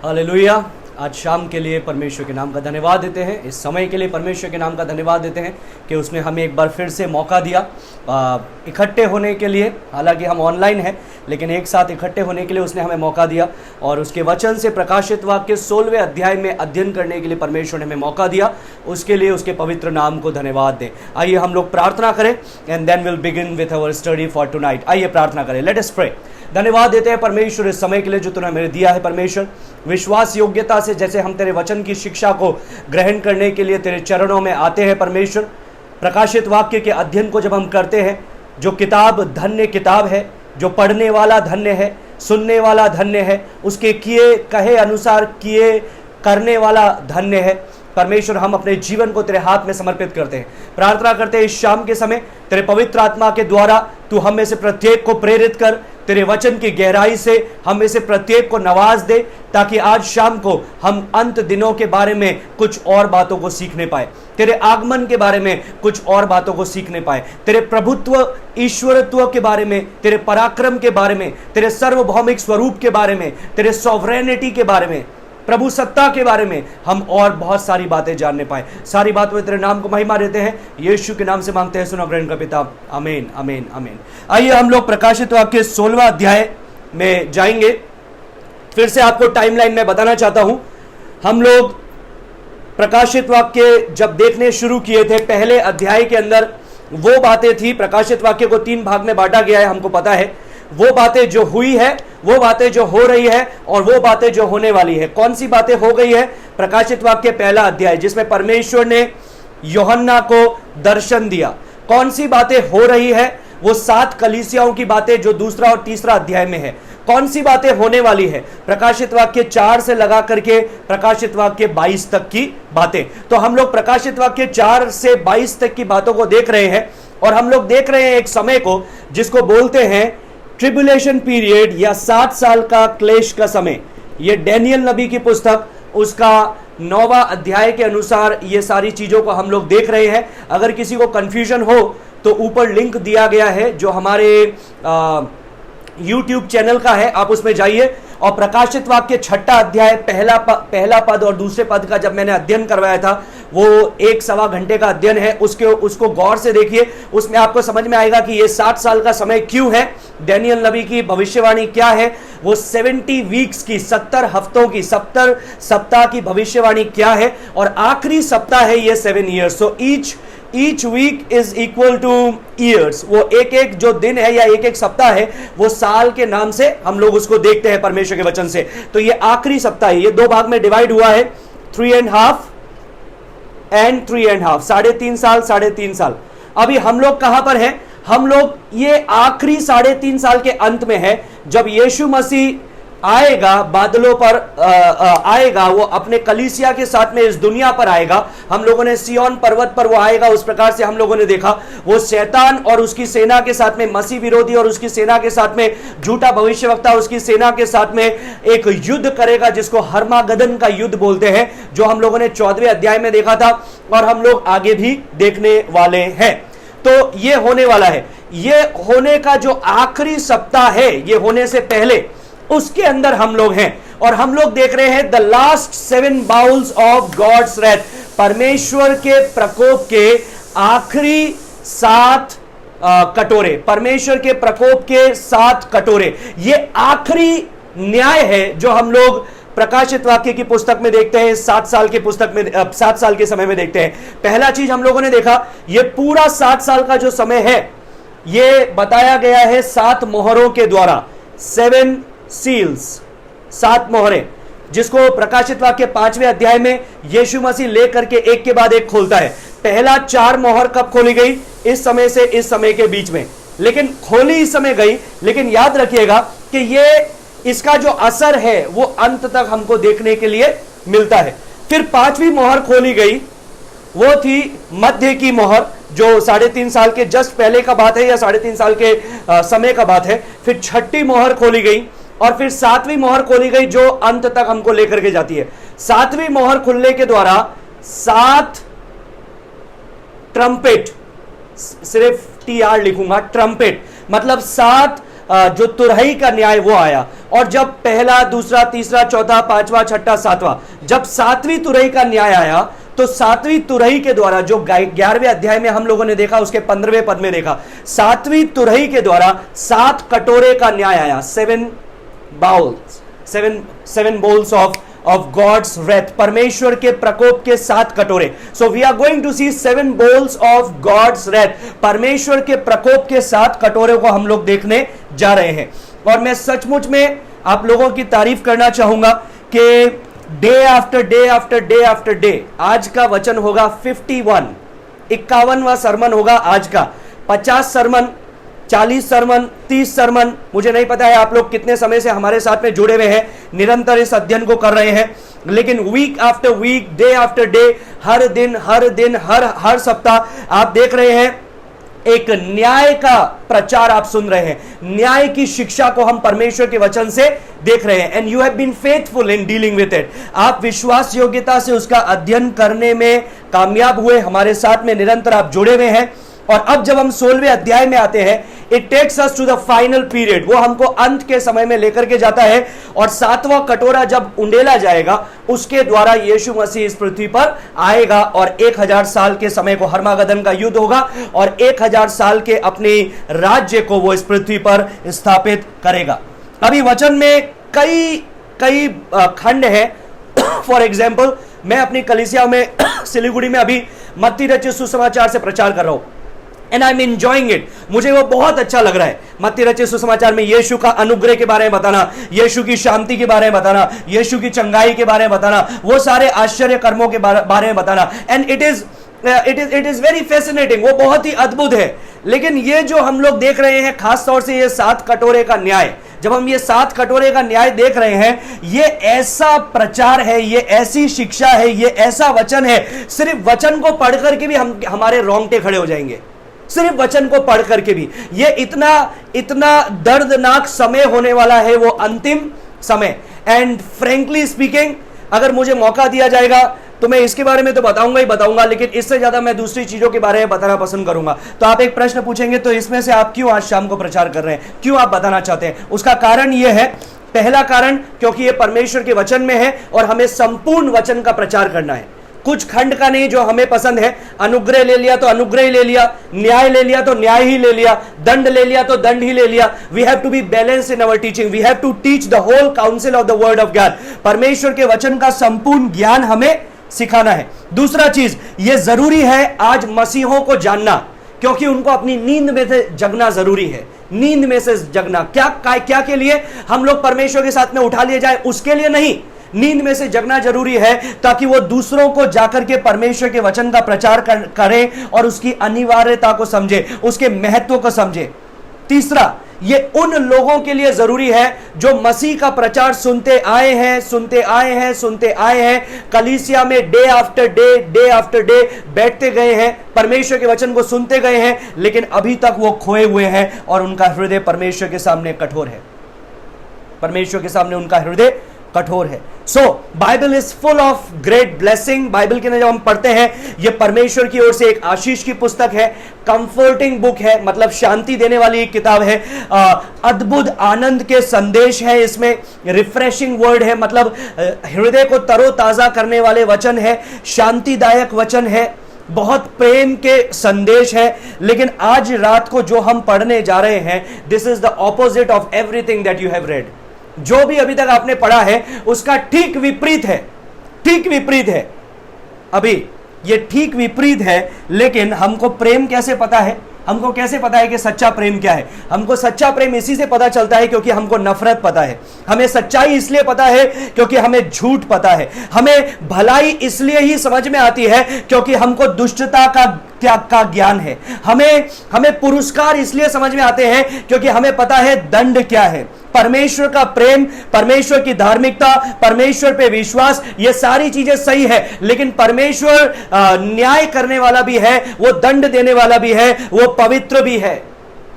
Hallelujah. आज शाम के लिए परमेश्वर के नाम का धन्यवाद देते हैं, इस समय के लिए परमेश्वर के नाम का धन्यवाद देते हैं कि उसने हमें एक बार फिर से मौका दिया इकट्ठे होने के लिए। हालांकि हम ऑनलाइन हैं, लेकिन एक साथ इकट्ठे होने के लिए उसने हमें मौका दिया और उसके वचन से प्रकाशित वाक्य 16वें अध्याय में अध्ययन करने के लिए परमेश्वर ने हमें मौका दिया। उसके लिए उसके पवित्र नाम को धन्यवाद दें। आइए हम लोग प्रार्थना करें and then will begin with our study for tonight. आइए प्रार्थना करें। Let us pray. धन्यवाद देते हैं परमेश्वर इस समय के लिए जो तूने हमें दिया है। परमेश्वर, विश्वास योग्यता से जैसे हम तेरे वचन की शिक्षा को ग्रहण करने के लिए तेरे चरणों में आते हैं परमेश्वर, प्रकाशित वाक्य के अध्ययन को जब हम करते हैं, जो किताब धन्य किताब है, जो पढ़ने वाला धन्य है, सुनने वाला धन्य है, उसके किए कहे अनुसार किए करने वाला धन्य है। परमेश्वर, हम अपने जीवन को तेरे हाथ में समर्पित करते हैं। प्रार्थना करते हैं इस शाम के समय तेरे पवित्र आत्मा के द्वारा तू हम में से प्रत्येक को प्रेरित कर, तेरे वचन की गहराई से हम में से प्रत्येक को नवाज दे, ताकि आज शाम को हम अंत दिनों के बारे में कुछ और बातों को सीखने पाए, तेरे आगमन के बारे में कुछ और बातों को सीखने पाए, तेरे प्रभुत्व ईश्वरत्व के बारे में, तेरे पराक्रम के बारे में, तेरे सार्वभौमिक स्वरूप के बारे में, तेरे सॉवरेनिटी के बारे में, प्रभु सत्ता के बारे में हम और बहुत सारी बातें जानने पाए। सारी बात में तेरे नाम को महिमा देते हैं, यीशु के नाम से मांगते हैं, सुनो ग्रहण का पिता, आमीन आमीन आमीन। आइए हम लोग प्रकाशित वाक्य 16वां अध्याय में जाएंगे। फिर से आपको टाइमलाइन में बताना चाहता हूं, हम लोग प्रकाशित वाक्य जब देखने शुरू किए थे, पहले अध्याय के अंदर वो बातें थी। प्रकाशित वाक्य को 3 भाग में बांटा गया है, हमको पता है। वो बातें जो हुई है, वो बातें जो हो रही है और वो बातें जो होने वाली है। कौन सी बातें हो गई है? प्रकाशित वाक्य पहला अध्याय, जिसमें परमेश्वर ने यूहन्ना को दर्शन दिया। कौन सी बातें हो रही है? वो 7 कलीसियाओं की बातें जो दूसरा और तीसरा अध्याय में है। कौन सी बातें होने वाली है? प्रकाशित वाक्य 4 से लगा करके प्रकाशित वाक्य 22 तक की बातें। तो हम लोग प्रकाशित वाक्य 4 से 22 तक की बातों को देख रहे हैं और हम लोग देख रहे हैं एक समय को जिसको बोलते हैं ट्रिबुलेशन पीरियड या 7 साल का क्लेश का समय। ये डैनियल नबी की पुस्तक उसका 9वां अध्याय के अनुसार ये सारी चीजों को हम लोग देख रहे हैं। अगर किसी को कंफ्यूजन हो तो ऊपर लिंक दिया गया है जो हमारे YouTube चैनल का है, आप उसमें जाइए और प्रकाशित वाक्य 6ठा अध्याय पहला पद और दूसरे पद का जब मैंने अध्ययन करवाया था, वो 1-1.25 घंटे का अध्ययन है। उसको गौर से देखिए, उसमें आपको समझ में आएगा कि ये 7 साल का समय क्यों है, डैनियल नबी की भविष्यवाणी क्या है, वो 70 वीक्स की 70 हफ्तों की 70 सप्ताह की भविष्यवाणी क्या है, और आखिरी सप्ताह है ये 7 years. So each week is equal to years. वो एक जो दिन है या एक सप्ताह है, वो साल के नाम से हम लोग उसको देखते हैं परमेश्वर के वचन से। तो ये आखिरी सप्ताह है, ये 2 भाग में डिवाइड हुआ है, 3.5 एंड 3.5, 3.5 साल 3.5 साल। अभी हम लोग कहां पर हैं? हम लोग ये आखिरी 3.5 साल के अंत में है, जब यीशु मसीह आएगा, बादलों पर आएगा, वो अपने कलीसिया के साथ में इस दुनिया पर आएगा। हम लोगों ने सिय्योन पर्वत पर वो आएगा, उस प्रकार से हम लोगों ने देखा। वो शैतान और उसकी सेना के साथ में, मसीह विरोधी और उसकी सेना के साथ में, झूठा भविष्यवक्ता उसकी सेना के साथ में एक युद्ध करेगा, जिसको हर्मागदन का युद्ध बोलते हैं, जो हम लोगों ने 14वें अध्याय में देखा था और हम लोग आगे भी देखने वाले हैं। तो ये होने वाला है। ये होने का जो आखिरी सप्ताह है, ये होने से पहले उसके अंदर हम लोग हैं और हम लोग देख रहे हैं the last 7 bowls of God's wrath, परमेश्वर के प्रकोप के आखिरी 7 कटोरे, परमेश्वर के प्रकोप के 7 कटोरे। ये आखिरी न्याय है जो हम लोग प्रकाशित वाक्य की पुस्तक में देखते हैं, 7 साल की पुस्तक में 7 साल के समय में देखते हैं। पहला चीज हम लोगों ने देखा, ये पूरा 7 साल का जो समय है, ये बताया गया है 7 मोहरों के द्वारा, 7 सील्स, 7 मोहरें, जिसको प्रकाशित वाक्य 5वें अध्याय में यीशु मसीह लेकर के एक के बाद एक खोलता है। पहला 4 मोहर कब खोली गई? इस समय से इस समय के बीच में, लेकिन खोली इस समय गई, लेकिन याद रखिएगा कि ये इसका जो असर है वो अंत तक हमको देखने के लिए मिलता है। फिर 5वीं मोहर खोली गई, वो थी मध्य की मोहर, जो 3.5 साल के जस्ट पहले का बात है या 3.5 साल के समय का बात है। फिर 6ठी मोहर खोली गई और फिर 7वीं मोहर खोली गई, जो अंत तक हमको लेकर के जाती है। 7वीं मोहर खुलने के द्वारा 7 ट्रम्पेट, सिर्फ TR लिखूंगा, ट्रम्पेट मतलब 7 जो तुरही का न्याय वो आया, और जब पहला, दूसरा, तीसरा, चौथा, पांचवा, छठा, सातवां, जब सातवीं तुरही का न्याय आया तो सातवीं तुरही के द्वारा, जो 11वें अध्याय में हम लोगों ने देखा, उसके 15वें पद में देखा, सातवीं तुरही के द्वारा 7 कटोरे का न्याय आया, 7 bowls of God's wrath, परमेश्वर के प्रकोप के 7 कटोरे. So we are going to see 7 bowls of God's wrath, परमेश्वर के प्रकोप के 7 कटोरे को हम लोग देखने जा रहे हैं. और मैं सचमुच में आप लोगों की तारीफ करना चाहूंगा कि day after day after day after day, आज का वचन होगा 51वां सरमन होगा आज का. 50 सरमन, 40 सरमन, 30 सरमन, मुझे नहीं पता है आप लोग कितने समय से हमारे साथ में जुड़े हुए हैं, निरंतर इस अध्ययन को कर रहे हैं, लेकिन week after week, day after day, हर दिन हर सप्ताह आप देख रहे हैं एक न्याय का प्रचार आप सुन रहे हैं, न्याय की शिक्षा को हम परमेश्वर के वचन से देख रहे हैं. And you have been faithful in dealing with it, आप विश्वास योग्यता से उसका अध्ययन करने में कामयाब हुए, हमारे साथ में निरंतर आप जुड़े हुए हैं. और अब जब हम 16वें अध्याय में आते हैं, it takes us to the final period, वो हमको अंत के समय में लेकर के जाता है. और 7वां कटोरा जब उंडेला जाएगा, उसके द्वारा यीशु मसीह इस पृथ्वी पर आएगा और 1000 साल के समय को, हर्मागदन का युद्ध होगा और 1000 साल के अपने राज्य को वो इस पृथ्वी पर स्थापित करेगा. अभी वचन में कई खंड है. फॉर एग्जाम्पल, मैं अपनी कलीसिया में सिलीगुड़ी में अभी मत्ती रचित सुसमाचार से प्रचार कर रहा हूं, and I am enjoying it. मुझे वो बहुत अच्छा लग रहा है. मत्ती रचित सुसमाचार में यीशु का अनुग्रह के बारे में बताना, यीशु की शांति के बारे में बताना, यीशु की चंगाई के बारे में बताना, वो सारे आश्चर्य कर्मों के बारे में बताना. And it is very fascinating, वो बहुत ही अद्भुत है. लेकिन ये जो हम लोग देख रहे हैं, खास तौर से ये 7 कटोरे का न्याय, जब हम ये 7 कटोरे का न्याय देख रहे हैं, ये ऐसा प्रचार है, ये ऐसी शिक्षा है, ये ऐसा वचन है, सिर्फ वचन को पढ़ करके भी हमारे रोंगटे खड़े हो जाएंगे. सिर्फ वचन को पढ़ करके भी ये इतना दर्दनाक समय होने वाला है, वो अंतिम समय. एंड फ्रेंकली स्पीकिंग, अगर मुझे मौका दिया जाएगा तो मैं इसके बारे में तो बताऊंगा, लेकिन इससे ज्यादा मैं दूसरी चीजों के बारे में बताना पसंद करूंगा. तो आप एक प्रश्न पूछेंगे, तो इसमें से आप क्यों आज शाम को प्रचार कर रहे हैं, क्यों आप बताना चाहते हैं? उसका कारण यह है, पहला कारण, क्योंकि यह परमेश्वर के वचन में है और हमें संपूर्ण वचन का प्रचार करना है, कुछ खंड का नहीं जो हमें पसंद है. अनुग्रह ले लिया तो अनुग्रह ही ले लिया, न्याय ले लिया तो न्याय ही ले लिया, दंड ले लिया तो दंड ही ले लिया. We have to be balanced in our teaching, we have to teach the whole counsel of the word of God. परमेश्वर के वचन का संपूर्ण ज्ञान हमें सिखाना है. दूसरा चीज, यह जरूरी है आज मसीहों को जानना, क्योंकि उनको अपनी नींद में से जगना जरूरी है. नींद में से जगना क्या के लिए? हम लोग परमेश्वर के साथ में उठा लिए जाए उसके लिए नहीं, नींद में से जगना जरूरी है ताकि वो दूसरों को जाकर के परमेश्वर के वचन का प्रचार करें और उसकी अनिवार्यता को समझे, उसके महत्व को समझे. तीसरा, ये उन लोगों के लिए जरूरी है जो मसीह का प्रचार सुनते आए हैं, कलीसिया में डे आफ्टर डे बैठते गए हैं, परमेश्वर के वचन को सुनते गए हैं, लेकिन अभी तक वो खोए हुए हैं और उनका हृदय परमेश्वर के सामने कठोर है. परमेश्वर के सामने उनका हृदय कठोर है. So Bible is full of great blessing. Bible के जब हम पढ़ते हैं, यह परमेश्वर की ओर से एक आशीष की पुस्तक है, कंफर्टिंग बुक है, मतलब शांति देने वाली एक किताब है. अद्भुत आनंद के संदेश है इसमें, रिफ्रेशिंग वर्ड है, मतलब हृदय को तरोताजा करने वाले वचन है, शांतिदायक वचन है, बहुत प्रेम के संदेश है. लेकिन आज रात को जो हम पढ़ने जा रहे हैं, this is the opposite of everything that you have read. जो भी अभी तक आपने पढ़ा है उसका ठीक विपरीत है. अभी ये ठीक विपरीत है. लेकिन हमको प्रेम कैसे पता है? हमको कैसे पता है कि सच्चा प्रेम क्या है? हमको सच्चा प्रेम इसी से पता चलता है क्योंकि हमको नफरत पता है. हमें सच्चाई इसलिए पता है क्योंकि हमें झूठ पता है. हमें भलाई इसलिए ही समझ में आती है क्योंकि हमको दुष्टता का त्याग का ज्ञान है. हमें पुरस्कार इसलिए समझ में आते हैं क्योंकि हमें पता है दंड क्या है. परमेश्वर का प्रेम, परमेश्वर की धार्मिकता, परमेश्वर पे विश्वास, ये सारी चीजें सही है, लेकिन परमेश्वर न्याय करने वाला भी है, वो दंड देने वाला भी है, वो पवित्र भी है.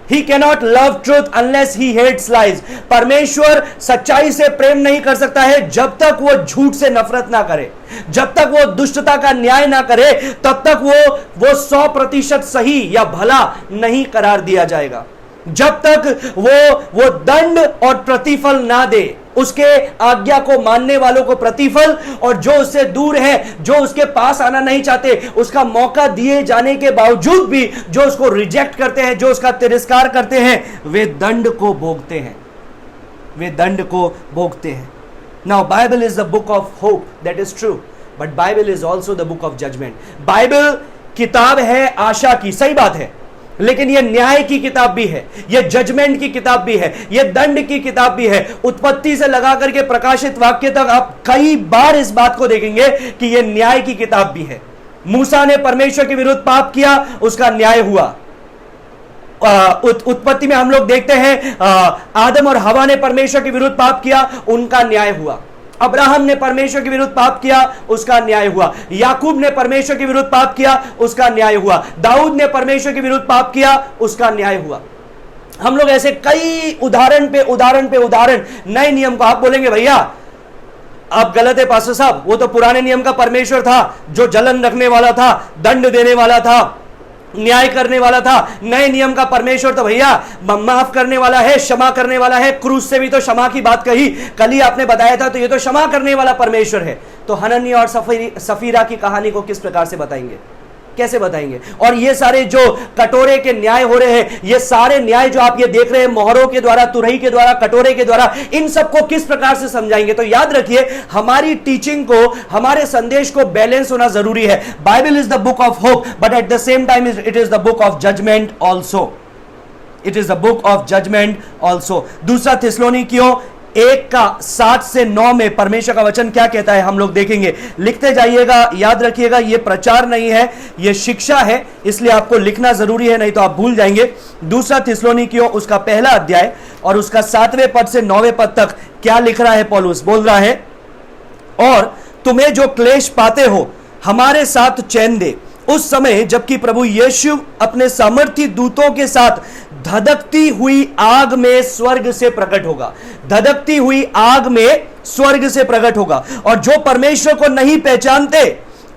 He cannot love truth unless he hates lies. परमेश्वर सच्चाई से प्रेम नहीं कर सकता है जब तक वो झूठ से नफरत ना करे, जब तक वो दुष्टता का न्याय ना करे, तब तक वो 100% सही या भला नहीं करार दिया जाएगा. जब तक वो दंड और प्रतिफल ना दे, उसके आज्ञा को मानने वालों को प्रतिफल, और जो उससे दूर है, जो उसके पास आना नहीं चाहते, उसका मौका दिए जाने के बावजूद भी जो उसको रिजेक्ट करते हैं, जो उसका तिरस्कार करते हैं, वे दंड को भोगते हैं, वे दंड को भोगते हैं। Now Bible is the book of hope, that is true, but Bible is also the book of judgement. Bible किताब है आशा की, सही बात है, लेकिन यह न्याय की किताब भी है, यह जजमेंट की किताब भी है, यह दंड की किताब भी है। उत्पत्ति से लगा करके प्रकाशित वाक्य तक आप कई बार इस बात को देखेंगे कि यह न्याय की किताब भी है। मूसा ने परमेश्वर के विरुद्ध पाप किया, उसका न्याय हुआ। उत्पत्ति में हम लोग देखते हैं आदम और हवा ने परमेश्वर के विरुद्ध पाप किया, उनका न्याय हुआ। अब्राहम ने परमेश्वर के विरुद्ध पाप किया, उसका न्याय हुआ। याकूब ने परमेश्वर के विरुद्ध पाप किया, उसका न्याय हुआ। दाऊद ने परमेश्वर के विरुद्ध पाप किया, उसका न्याय हुआ। हम लोग ऐसे कई उदाहरण पे उदाहरण नए नियम को, आप बोलेंगे भैया आप गलत है पास्टर साहब, वो तो पुराने नियम का परमेश्वर था जो जलन रखने वाला था, दंड देने वाला था, न्याय करने वाला था। नए नियम का परमेश्वर तो भैया माफ करने वाला है, क्षमा करने वाला है। क्रूस से भी तो क्षमा की बात कही, कल ही आपने बताया था, तो ये तो क्षमा करने वाला परमेश्वर है। तो हनन्याह और सफीरा की कहानी को किस प्रकार से बताएंगे, कैसे बताएंगे? और ये सारे जो कटोरे के न्याय हो रहे हैं, ये सारे न्याय जो आप ये देख रहे हैं, मोहरों के द्वारा, तुरही के द्वारा, कटोरे के द्वारा, इन सबको किस प्रकार से समझाएंगे? तो याद रखिए, हमारी टीचिंग को, हमारे संदेश को बैलेंस होना जरूरी है। Bible is the book of hope, but at the same time it is the book of judgement also. It is the book of judgement also. दूसरा थिस्सलुनीकियों 1:7 से 9 में परमेश्वर का वचन क्या कहता है, हम लोग देखेंगे। लिखते जाइएगा, याद रखिएगा, यह प्रचार नहीं है, यह शिक्षा है, इसलिए आपको लिखना जरूरी है, नहीं तो आप भूल जाएंगे। दूसरा थिस्सलुनीकियों उसका पहला अध्याय और उसका 7वें पद से 9वें पद तक क्या लिख रहा है पौलुस? बोल रहा है, और तुम्हें जो क्लेश पाते हो हमारे साथ चैन दे, उस समय जबकि प्रभु यीशु अपने सामर्थी दूतों के साथ धधकती हुई आग में स्वर्ग से प्रकट होगा। धधकती हुई आग में स्वर्ग से प्रकट होगा। और जो परमेश्वर को नहीं पहचानते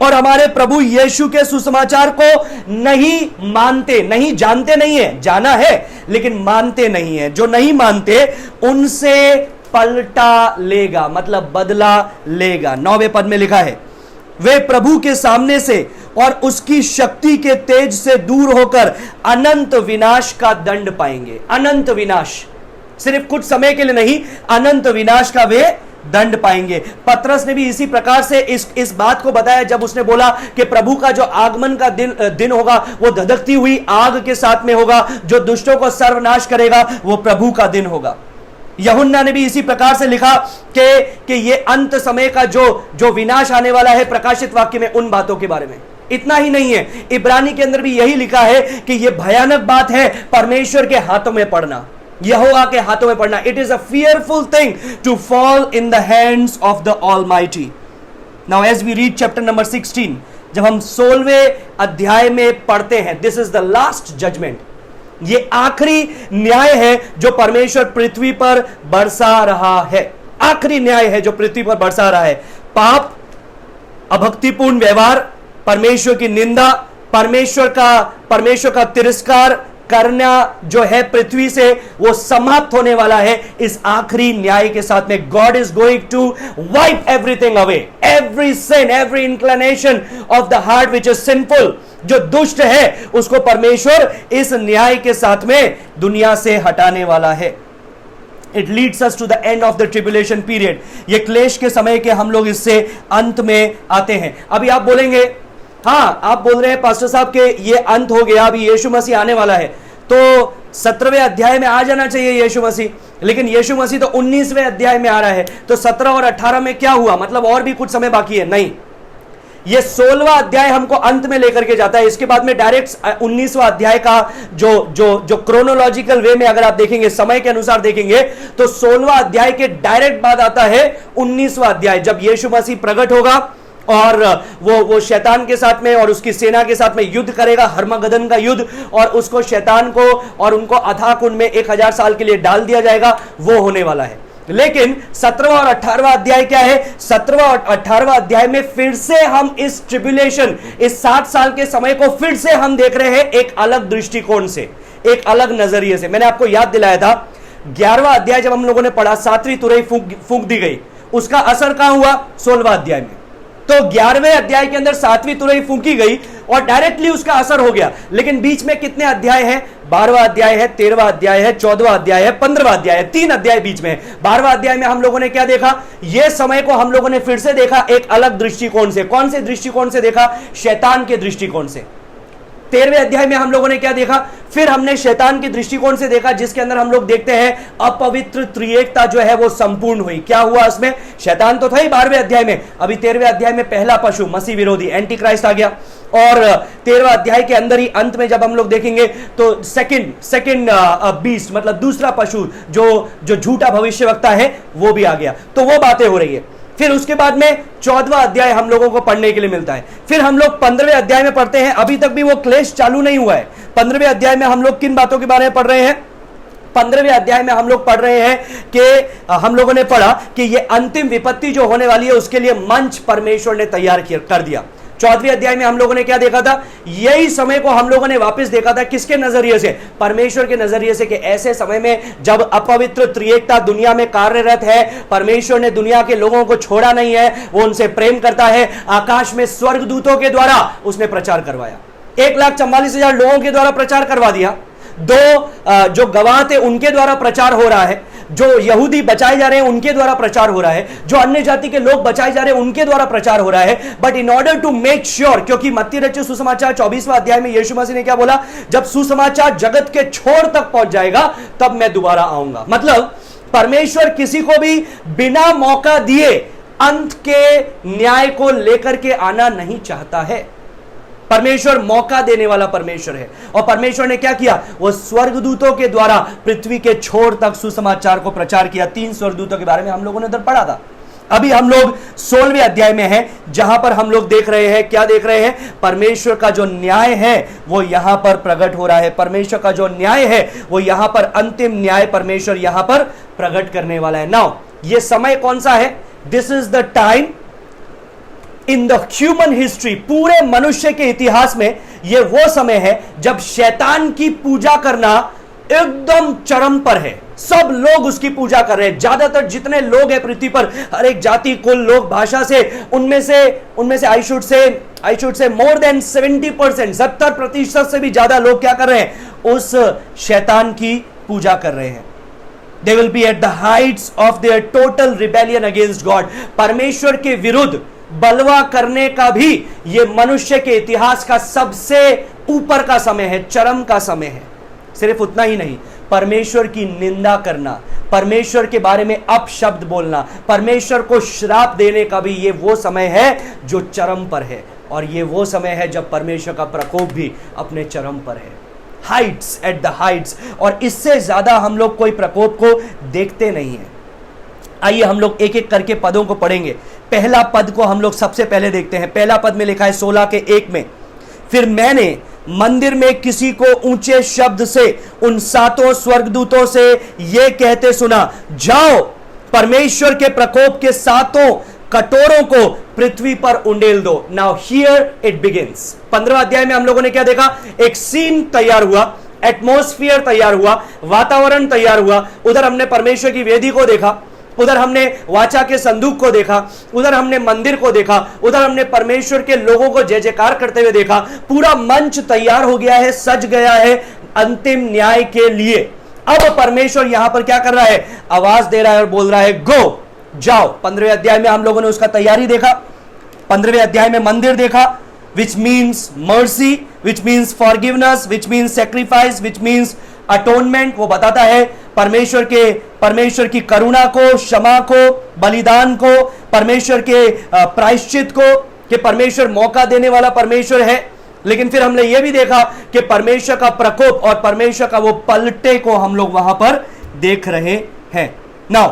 और हमारे प्रभु यीशु के सुसमाचार को नहीं मानते, नहीं जानते, नहीं है, जाना है लेकिन मानते नहीं है, जो नहीं मानते उनसे पलटा लेगा, मतलब बदला लेगा। 9वें पद में लिखा है, वे प्रभु के सामने से और उसकी शक्ति के तेज से दूर होकर अनंत विनाश का दंड पाएंगे। अनंत विनाश, सिर्फ कुछ समय के लिए नहीं, अनंत विनाश का वे दंड पाएंगे। पतरस ने भी इसी प्रकार से इस बात को बताया जब उसने बोला कि प्रभु का जो आगमन का दिन होगा वो धधकती हुई आग के साथ में होगा, जो दुष्टों को सर्वनाश करेगा वो प्रभु का दिन होगा। यूहन्ना ने भी इसी प्रकार से लिखा कि ये अंत समय का जो विनाश आने वाला है, प्रकाशित वाक्य में उन बातों के बारे में। इतना ही नहीं है, इब्रानी के अंदर भी यही लिखा है कि यह भयानक बात है परमेश्वर के हाथों में पड़ना, यहोवा के हाथों में पड़ना। It is a fearful thing to fall in the hands of the Almighty. Now as we read chapter number 16, जब हम 16वें अध्याय में पढ़ते हैं, this is the last judgement, ये आखिरी न्याय है जो परमेश्वर पृथ्वी पर बरसा रहा है। आखिरी न्याय है जो पृथ्वी पर बरसा रहा है। पाप, अभक्तिपूर्ण व्यवहार, परमेश्वर की निंदा, परमेश्वर का तिरस्कार करना जो है पृथ्वी से, वो समाप्त होने वाला है इस आखिरी न्याय के साथ में। God is going to wipe everything away, every sin, every inclination of the heart which is sinful. जो दुष्ट है उसको परमेश्वर इस न्याय के साथ में दुनिया से हटाने वाला है। It leads us to the end of the tribulation period. ये क्लेश के समय के हम लोग इससे अंत में आते हैं। अभी आप बोलेंगे, हाँ आप बोल रहे हैं पास्टर साहब के ये अंत हो गया, अभी यीशु मसीह आने वाला है, तो 17वें अध्याय में आ जाना चाहिए यीशु मसीह, लेकिन यीशु मसीह तो 19वें अध्याय में आ रहा है, तो 17 और 18 में क्या हुआ? मतलब और भी कुछ समय बाकी है? नहीं, ये 16वां अध्याय हमको अंत में लेकर के जाता है। इसके बाद में डायरेक्ट 19वां अध्याय का जो क्रोनोलॉजिकल वे में अगर आप देखेंगे, समय के अनुसार देखेंगे, तो 16वां अध्याय के डायरेक्ट बाद आता है 19वां अध्याय, जब यीशु मसीह प्रकट होगा और वो शैतान के साथ में और उसकी सेना के साथ में युद्ध करेगा, हर्मगदन का युद्ध, और उसको, शैतान को और उनको अथाह कुंड में 1000 साल के लिए डाल दिया जाएगा, वो होने वाला है। लेकिन 17वां और 18वां अध्याय क्या है? 17वां और 18वां अध्याय में फिर से हम इस ट्रिब्यूलेशन, इस 60 साल के समय को फिर से हम देख रहे हैं एक अलग दृष्टिकोण से, एक अलग नजरिए से। मैंने आपको याद दिलाया था 11वां अध्याय जब हम लोगों ने पढ़ा, 7वीं तुरई फूंक दी गई, उसका असर कहां हुआ? 16वां अध्याय में। तो 11वें अध्याय के अंदर 7वीं तुरई फूंकी गई और डायरेक्टली उसका असर हो गया। लेकिन बीच में कितने अध्याय हैं? 12वां अध्याय है, 13वां अध्याय है, 14वां अध्याय है, 15वां अध्याय है, 3 अध्याय बीच में है। 12वां अध्याय में हम लोगों ने क्या देखा? यह समय को हम लोगों ने फिर से देखा एक अलग दृष्टिकोण से। कौन से दृष्टिकोण से देखा? शैतान के दृष्टिकोण से। 13वें अध्याय में हम लोगों ने क्या देखा? फिर हमने शैतान के दृष्टिकोण से देखा, जिसके अंदर हम लोग देखते हैं अपवित्र त्रिएकता जो है वो संपूर्ण हुई। क्या हुआ उसमें? शैतान तो था ही 12वें अध्याय में, अभी 13वें अध्याय में पहला पशु मसीह विरोधी एंटी क्राइस्ट आ गया। और 13वां अध्याय के अंदर ही अंत में जब हम लोग देखेंगे तो सेकंड बीस्ट, मतलब दूसरा पशु जो झूठा भविष्यवक्ता है, वो भी आ गया। तो वो बातें हो रही है। फिर उसके बाद में 14वां अध्याय हम लोगों को पढ़ने के लिए मिलता है। फिर हम लोग 15वें अध्याय में पढ़ते हैं। अभी तक भी वो क्लेश चालू नहीं हुआ है। 15वें अध्याय में हम लोग किन बातों के बारे में पढ़ रहे हैं? 15वें अध्याय में हम लोग पढ़ रहे हैं कि हम लोगों ने पढ़ा कि ये अंतिम विपत्ति जो होने वाली है उसके लिए मंच परमेश्वर ने तैयार कर दिया। 14वें अध्याय में हम लोगों ने क्या देखा था? यही समय को हम लोगों ने वापस देखा था। किसके नजरिए से? परमेश्वर के नजरिए से, कि ऐसे समय में जब अपवित्र त्रिएकता दुनिया में कार्यरत है, परमेश्वर ने दुनिया के लोगों को छोड़ा नहीं है, वो उनसे प्रेम करता है। आकाश में स्वर्गदूतों के द्वारा उसने प्रचार करवाया, 1,44,000 लोगों के द्वारा प्रचार करवा दिया। 2 जो गवाह थे उनके द्वारा प्रचार हो रहा है, जो यहूदी बचाए जा रहे हैं उनके द्वारा प्रचार हो रहा है, जो अन्य जाति के लोग बचाए जा रहे हैं उनके द्वारा प्रचार हो रहा है। But in order to make sure, क्योंकि मत्ती रचित सुसमाचार 24वां अध्याय में यीशु मसीह ने क्या बोला? जब सुसमाचार जगत के छोर तक पहुंच जाएगा तब मैं दोबारा आऊंगा। मतलब परमेश्वर किसी को भी बिना मौका दिए अंत के न्याय को लेकर के आना नहीं चाहता है। परमेश्वर मौका देने वाला परमेश्वर है। और परमेश्वर ने क्या किया? वो स्वर्गदूतों के द्वारा पृथ्वी के छोर तक सुसमाचार को प्रचार किया। 3 स्वर्गदूतों के बारे में हम लोगों ने उधर पढ़ा था। अभी हम लोग 16वें अध्याय में हैं, जहां पर हम लोग देख रहे हैं, क्या देख रहे हैं? परमेश्वर का जो न्याय है वो यहां पर प्रकट हो रहा है। परमेश्वर का जो न्याय है वो यहां पर अंतिम न्याय परमेश्वर यहां पर प्रकट करने वाला है। नाउ ये समय कौन सा है? This is the time in the human history, पूरे मनुष्य के इतिहास में यह वो समय है जब शैतान की पूजा करना एकदम चरम पर है। सब लोग उसकी पूजा कर रहे हैं। ज्यादातर जितने लोग हैं पृथ्वी पर, हर एक जाति, कुल, लोग, भाषा से, उनमें से I should say more than 70%, 70% से भी ज्यादा लोग क्या कर रहे हैं? उस शैतान की पूजा कर रहे हैं। They will be at the heights of their total rebellion against God. परमेश्वर के विरुद्ध बलवा करने का भी यह मनुष्य के इतिहास का सबसे ऊपर का समय है, चरम का समय है। सिर्फ उतना ही नहीं, परमेश्वर की निंदा करना, परमेश्वर के बारे में अपशब्द बोलना, परमेश्वर को श्राप देने का भी ये वो समय है जो चरम पर है। और ये वो समय है जब परमेश्वर का प्रकोप भी अपने चरम पर है। Heights, at the Heights. और इससे ज्यादा हम लोग कोई प्रकोप को देखते नहीं है। आइए हम लोग एक एक करके पदों को पढ़ेंगे। पहला पद को हम लोग सबसे पहले देखते हैं। पहला पद में लिखा है 16 के 1 में, फिर मैंने मंदिर में किसी को ऊंचे शब्द से उन 7 स्वर्गदूतों से यह कहते सुना, जाओ परमेश्वर के प्रकोप के 7 कटोरों को पृथ्वी पर उंडेल दो। Now here it begins. 15वां अध्याय में हम लोगों ने क्या देखा? एक सीन तैयार हुआ, एटमॉस्फेयर तैयार हुआ, वातावरण तैयार हुआ। उधर हमने परमेश्वर की वेदी को देखा, उधर हमने वाचा के संदूक को देखा, उधर हमने मंदिर को देखा, उधर हमने परमेश्वर के लोगों को जय जयकार करते हुए देखा। पूरा मंच तैयार हो गया है, सज गया है अंतिम न्याय के लिए। अब परमेश्वर यहां पर क्या कर रहा है? आवाज दे रहा है और बोल रहा है, गो, जाओ। 15वें अध्याय में हम लोगों ने उसका तैयारी देखा। 15वें अध्याय में मंदिर देखा, which means mercy, which means forgiveness, which means sacrifice, which means atonement। वो बताता है परमेश्वर की करुणा को, क्षमा को, बलिदान को, परमेश्वर के प्रायश्चित को, कि परमेश्वर मौका देने वाला परमेश्वर है। लेकिन फिर हमने यह भी देखा कि परमेश्वर का प्रकोप और परमेश्वर का वो पलटे को हम लोग वहां पर देख रहे हैं। नाउ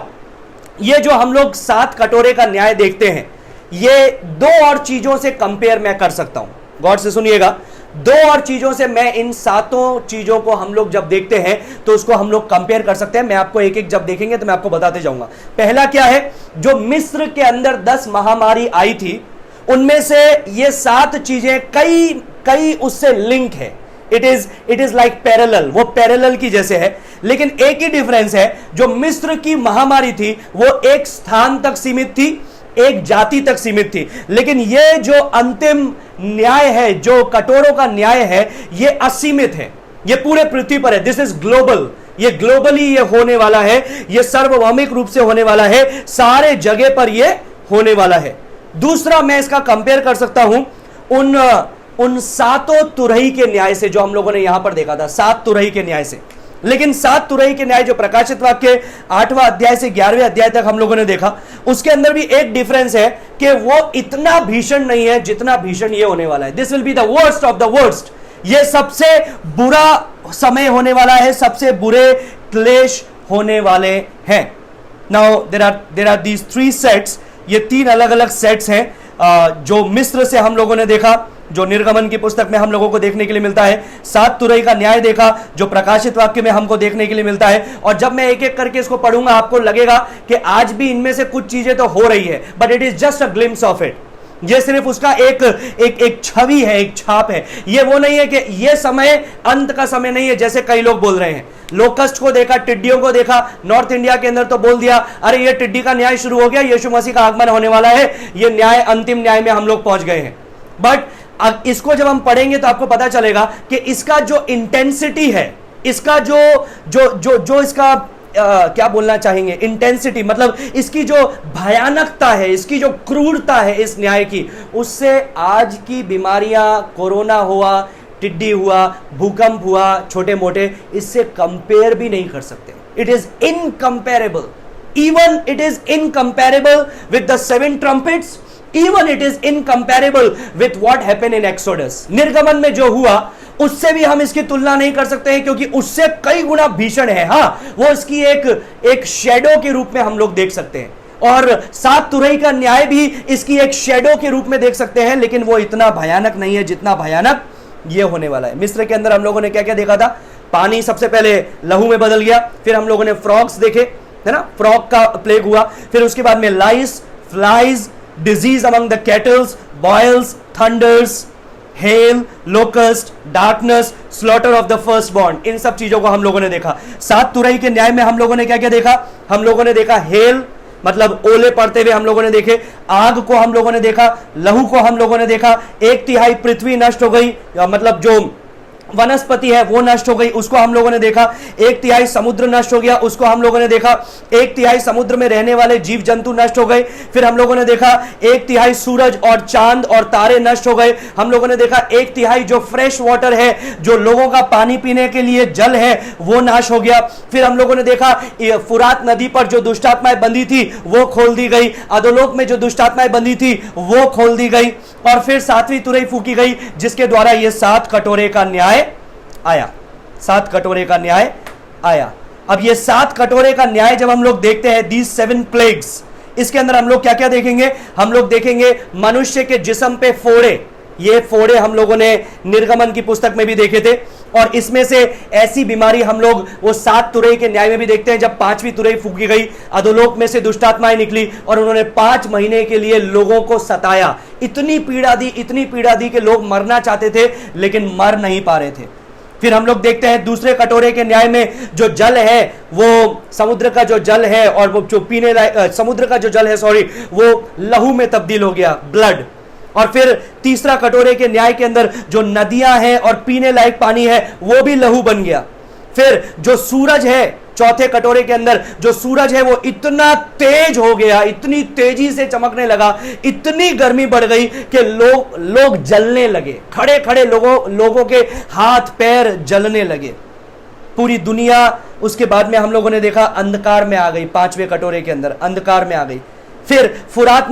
ये जो हम लोग 7 कटोरे का न्याय देखते हैं, ये 2 और चीजों से कंपेयर मैं कर सकता हूं। गौर से सुनिएगा, दो और चीजों से मैं इन सातों चीजों को हम लोग जब देखते हैं तो उसको हम लोग कंपेयर कर सकते हैं। मैं आपको एक एक जब देखेंगे तो मैं आपको बताते जाऊंगा। पहला क्या है, जो मिस्र के अंदर 10 महामारी आई थी उनमें से ये 7 चीजें कई उससे लिंक है। इट इज लाइक पैरेलल, वो पैरेलल की जैसे है। लेकिन एक ही डिफरेंस है, जो मिस्र की महामारी थी वो एक स्थान तक सीमित थी, एक जाति तक सीमित थी। लेकिन ये जो अंतिम न्याय है, जो कटोरों का न्याय है, ये असीमित है, ये पूरे पृथ्वी पर है। दिस इज ग्लोबल, ये ग्लोबली ये होने वाला है, ये सार्वभौमिक रूप से होने वाला है, सारे जगह पर ये होने वाला है। दूसरा, मैं इसका कंपेयर कर सकता हूं उन सातों तुरही के न्याय से जो हम लोगों ने यहां पर देखा था, 7 तुरही के न्याय से। लेकिन 7 तुरही के न्याय जो प्रकाशित वाक्य 8वां अध्याय से 11वें अध्याय तक हम लोगों ने देखा, उसके अंदर भी एक डिफरेंस है कि वो इतना भीषण नहीं है जितना भीषण ये होने वाला है। This will be the worst of the worst. ये सबसे बुरा समय होने वाला है, सबसे बुरे क्लेश होने वाले हैं। Now there are these 3 sets, ये 3 अलग अलग सेट्स हैं जो मिस्र से हम लोगों ने देखा, जो निर्गमन की पुस्तक में हम लोगों को देखने के लिए मिलता है। 7 तुरही का न्याय देखा जो प्रकाशित वाक्य में हमको देखने के लिए मिलता है। और जब मैं एक एक करके इसको पढ़ूंगा आपको लगेगा कि आज भी इनमें से कुछ चीजें तो हो रही है, but it is just a glimpse of it. ये सिर्फ उसका एक छवि है, एक छाप है। ये वो नहीं है कि ये समय अंत का समय नहीं है जैसे कई लोग बोल रहे हैं। लोकस्ट को देखा, टिड्डियों को देखा नॉर्थ इंडिया के अंदर, तो बोल दिया अरे ये टिड्डी का न्याय शुरू हो गया, यीशु मसीह का आगमन होने वाला है, ये न्याय अंतिम न्याय में हम लोग पहुंच गए हैं। बट अब इसको जब हम पढ़ेंगे तो आपको पता चलेगा कि इसका जो इंटेंसिटी है, इसका जो इसका क्या बोलना चाहेंगे, इंटेंसिटी मतलब इसकी जो भयानकता है, इसकी जो क्रूरता है इस न्याय की, उससे आज की बीमारियां, कोरोना हुआ, टिड्डी हुआ, भूकंप हुआ, छोटे मोटे, इससे कंपेयर भी नहीं कर सकते। It is incomparable, even it is incomparable with the 7 trumpets, even it is incomparable with what happened in Exodus। निर्गमन में जो हुआ उससे भी हम इसकी तुलना नहीं कर सकते हैं, क्योंकि उससे कई गुना भीषण है। हाँ, वो इसकी एक शेडो के रूप में हम लोग देख सकते हैं, और 7 तुरही का न्याय भी इसकी एक शेडो के रूप में देख सकते हैं, लेकिन वो इतना भयानक नहीं है जितना भयानक ये होने वाला है। मिस्र के अंदर हम लोगों ने क्या क्या देखा था, पानी सबसे पहले लहू में बदल गया, फिर हम लोगों ने फ्रॉग्स देखे, है ना, फ्रॉग का प्लेग हुआ, फिर उसके बाद में लाइस, flies, disease among the kettles, boils, thunders, hail, locust, darkness, slaughter of the firstborn। इन सब चीजों को हम लोगों ने देखा। 7 तुरही के न्याय में हम लोगों ने क्या क्या देखा, हम लोगों ने देखा हेल, मतलब ओले पड़ते हुए हम लोगों ने देखे, आग को हम लोगों ने देखा, लहू को हम लोगों ने देखा, 1/3 पृथ्वी नष्ट हो गई, मतलब जो वनस्पति है वो नष्ट हो गई, उसको हम लोगों ने देखा, 1/3 समुद्र नष्ट हो गया, उसको हम लोगों ने देखा, 1/3 समुद्र में रहने वाले जीव जंतु नष्ट हो गए, फिर हम लोगों ने देखा 1/3 सूरज और चांद और तारे नष्ट हो गए, हम लोगों ने देखा 1/3 जो फ्रेश वाटर है, जो लोगों का पानी पीने के लिए जल है, वो नाश हो गया। फिर हम लोगों ने देखा फुरात नदी पर जो दुष्टात्माएं बंधी थी वो खोल दी गई, अधोलोक में जो दुष्टात्माएं बंधी थी वो खोल दी गई, और फिर 7वीं तुरही फूकी गई, जिसके द्वारा ये 7 कटोरे का न्याय आया। 7 कटोरे का न्याय आया। अब ये 7 कटोरे का न्याय जब हम लोग देखते हैं, these 7 plagues, इसके अंदर हम लोग क्या क्या देखेंगे, हम लोग देखेंगे मनुष्य के जिस्म पे फोड़े। ये फोड़े हम लोगों ने निर्गमन की पुस्तक में भी देखे थे, और इसमें से ऐसी बीमारी हम लोग वो 7 तुरही के न्याय में भी देखते हैं। जब 5वीं तुरही फूकी गई, अधोलोक में से दुष्टात्माएं निकली और उन्होंने 5 महीने के लिए लोगों को सताया, इतनी पीड़ा दी कि लोग मरना चाहते थे लेकिन मर नहीं पा रहे थे। फिर हम लोग देखते हैं दूसरे कटोरे के न्याय में जो जल है, वो समुद्र का जो जल है, और वो जो पीने लायक समुद्र का जो जल है, वो लहू में तब्दील हो गया, ब्लड। और फिर तीसरा कटोरे के न्याय के अंदर जो नदियां हैं और पीने लायक पानी है वो भी लहू बन गया। फिर जो सूरज है, चौथे कटोरे के अंदर जो सूरज है वो इतना तेज हो गया, इतनी तेजी से चमकने लगा, इतनी गर्मी बढ़ गई कि लोग जलने लगे, खड़े खड़े लोगों के हाथ पैर जलने लगे, पूरी दुनिया। उसके बाद में हम लोगों ने देखा अंधकार में आ गई, 5वें कटोरे के अंदर अंधकार में आ गई। फिर फुरात